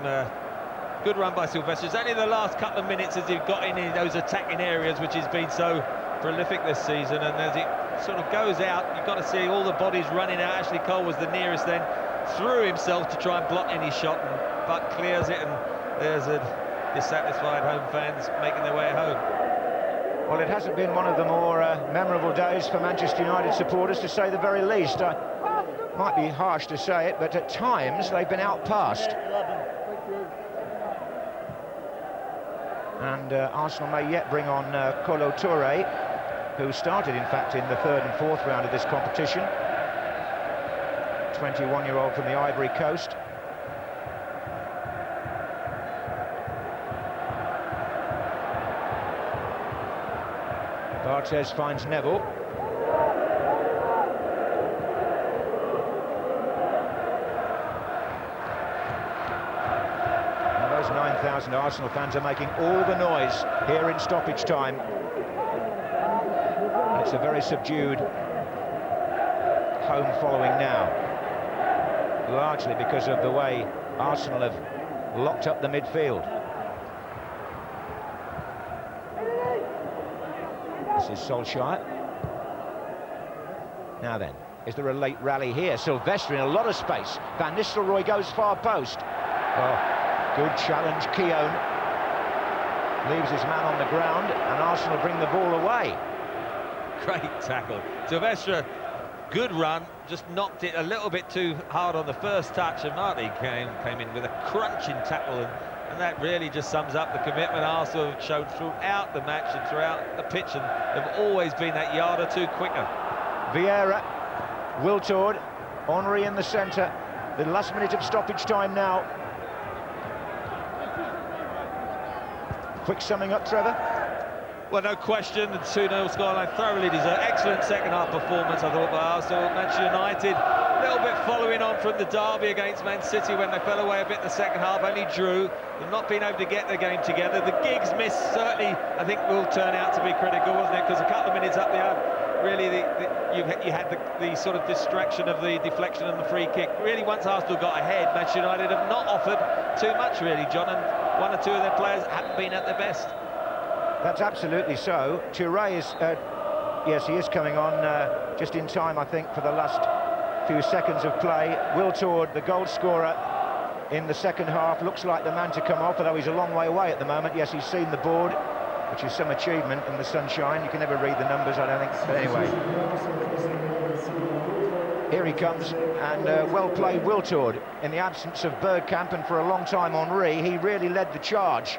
Good run by Silvestre. It's only the last couple of minutes as he got in those attacking areas, which has been so prolific this season, and as it sort of goes out, you've got to see all the bodies running out. Ashley Cole was the nearest then, threw himself to try and block any shot, and Butt clears it, and there's a dissatisfied home fans making their way home. Well, it hasn't been one of the more memorable days for Manchester United supporters, to say the very least. Might be harsh to say it, but at times they've been outpassed. And Arsenal may yet bring on Kolo Touré, who started, in fact, in the third and fourth round of this competition. 21-year-old from the Ivory Coast. Barthez finds Neville. Now those 9,000 Arsenal fans are making all the noise here in stoppage time. And it's a very subdued home following now, largely because of the way Arsenal have locked up the midfield. This is Solskjaer. Now then, is there a late rally here? Silvestre in a lot of space. Van Nistelrooy goes far post. Oh, good challenge. Keown leaves his man on the ground, and Arsenal bring the ball away. Great tackle. Silvestre, good run, just knocked it a little bit too hard on the first touch, and Marty came in with a crunching tackle, and that really just sums up the commitment Arsenal have shown throughout the match and throughout the pitch, and they've always been that yard or two quicker. Vieira, Wiltord, Henry in the centre. The last minute of stoppage time now. Quick summing up, Trevor. Well, no question, the 2-0 scoreline thoroughly deserved. Excellent second-half performance, I thought, by Arsenal. Manchester United, a little bit following on from the derby against Man City when they fell away a bit in the second half, only drew. They've not been able to get the game together. The Giggs miss certainly, I think, will turn out to be critical, wasn't it? Because a couple of minutes up the really, you had the sort of distraction of the deflection and the free kick. Really, once Arsenal got ahead, Manchester United have not offered too much, really, John, and one or two of their players haven't been at their best. That's absolutely so. Touré is, yes, he is coming on just in time, I think, for the last few seconds of play. Wiltord, the goal scorer in the second half, looks like the man to come off, although he's a long way away at the moment. Yes, he's seen the board, which is some achievement in the sunshine. You can never read the numbers, I don't think, but anyway. Here he comes, and well played Wiltord. In the absence of Bergkamp and for a long time Henry, he really led the charge.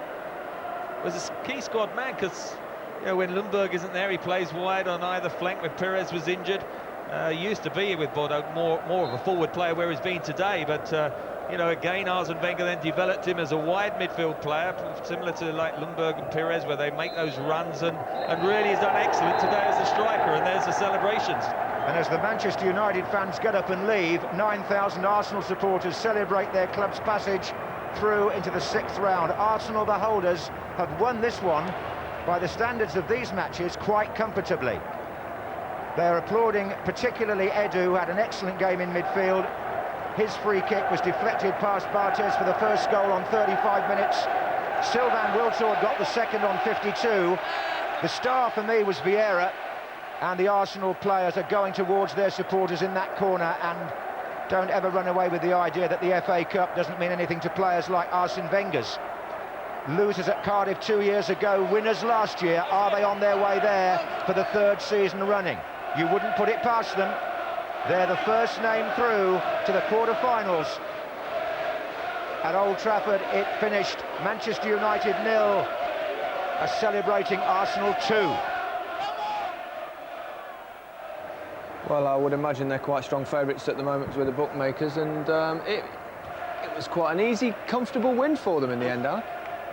Was a key squad man, because when Lundberg isn't there, he plays wide on either flank when Perez was injured. Used to be with Bordeaux more of a forward player where he's been today, but again, Arsene Wenger then developed him as a wide midfield player, similar to like Lundberg and Perez, where they make those runs, and really has done excellent today as a striker, and there's the celebrations. And as the Manchester United fans get up and leave, 9,000 Arsenal supporters celebrate their club's passage through into the sixth round. Arsenal, the holders, have won this one by the standards of these matches quite comfortably. They're applauding particularly Edu, who had an excellent game in midfield, His free kick was deflected past Barthez for the first goal on 35 minutes. Sylvain Wiltord got the second on 52. The star for me was Vieira, and the Arsenal players are going towards their supporters in that corner, and don't ever run away with the idea that the FA Cup doesn't mean anything to players like Arsene Wenger's. Losers at Cardiff 2 years ago, winners last year. Are they on their way there for the third season running? You wouldn't put it past them. They're the first name through to the quarter-finals. At Old Trafford, it finished Manchester United 0, are celebrating Arsenal 2. Well, I would imagine they're quite strong favourites at the moment with the bookmakers, and it was quite an easy, comfortable win for them in the end, huh?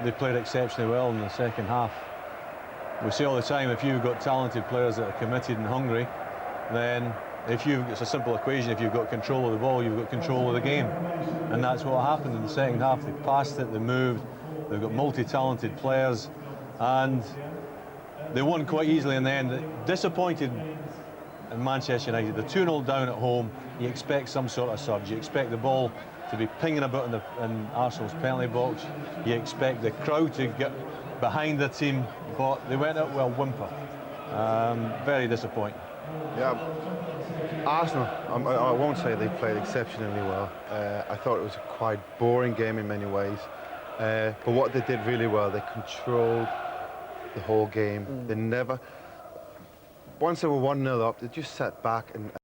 They played exceptionally well in the second half. We see all the time, if you've got talented players that are committed and hungry, then it's a simple equation. If you've got control of the ball, you've got control of the game. And that's what happened in the second half. They passed it, they moved, they've got multi-talented players, and they won quite easily in the end. Disappointed in Manchester United. They're 2-0 down at home. You expect some sort of surge. You expect the ball to be pinging about in Arsenal's penalty box. You expect the crowd to get behind the team, but they went out with a whimper. Very disappointing. Yeah, Arsenal, I won't say they played exceptionally well. I thought it was a quite boring game in many ways. But what they did really well, they controlled the whole game. They never, once they were 1-0 up, they just sat back and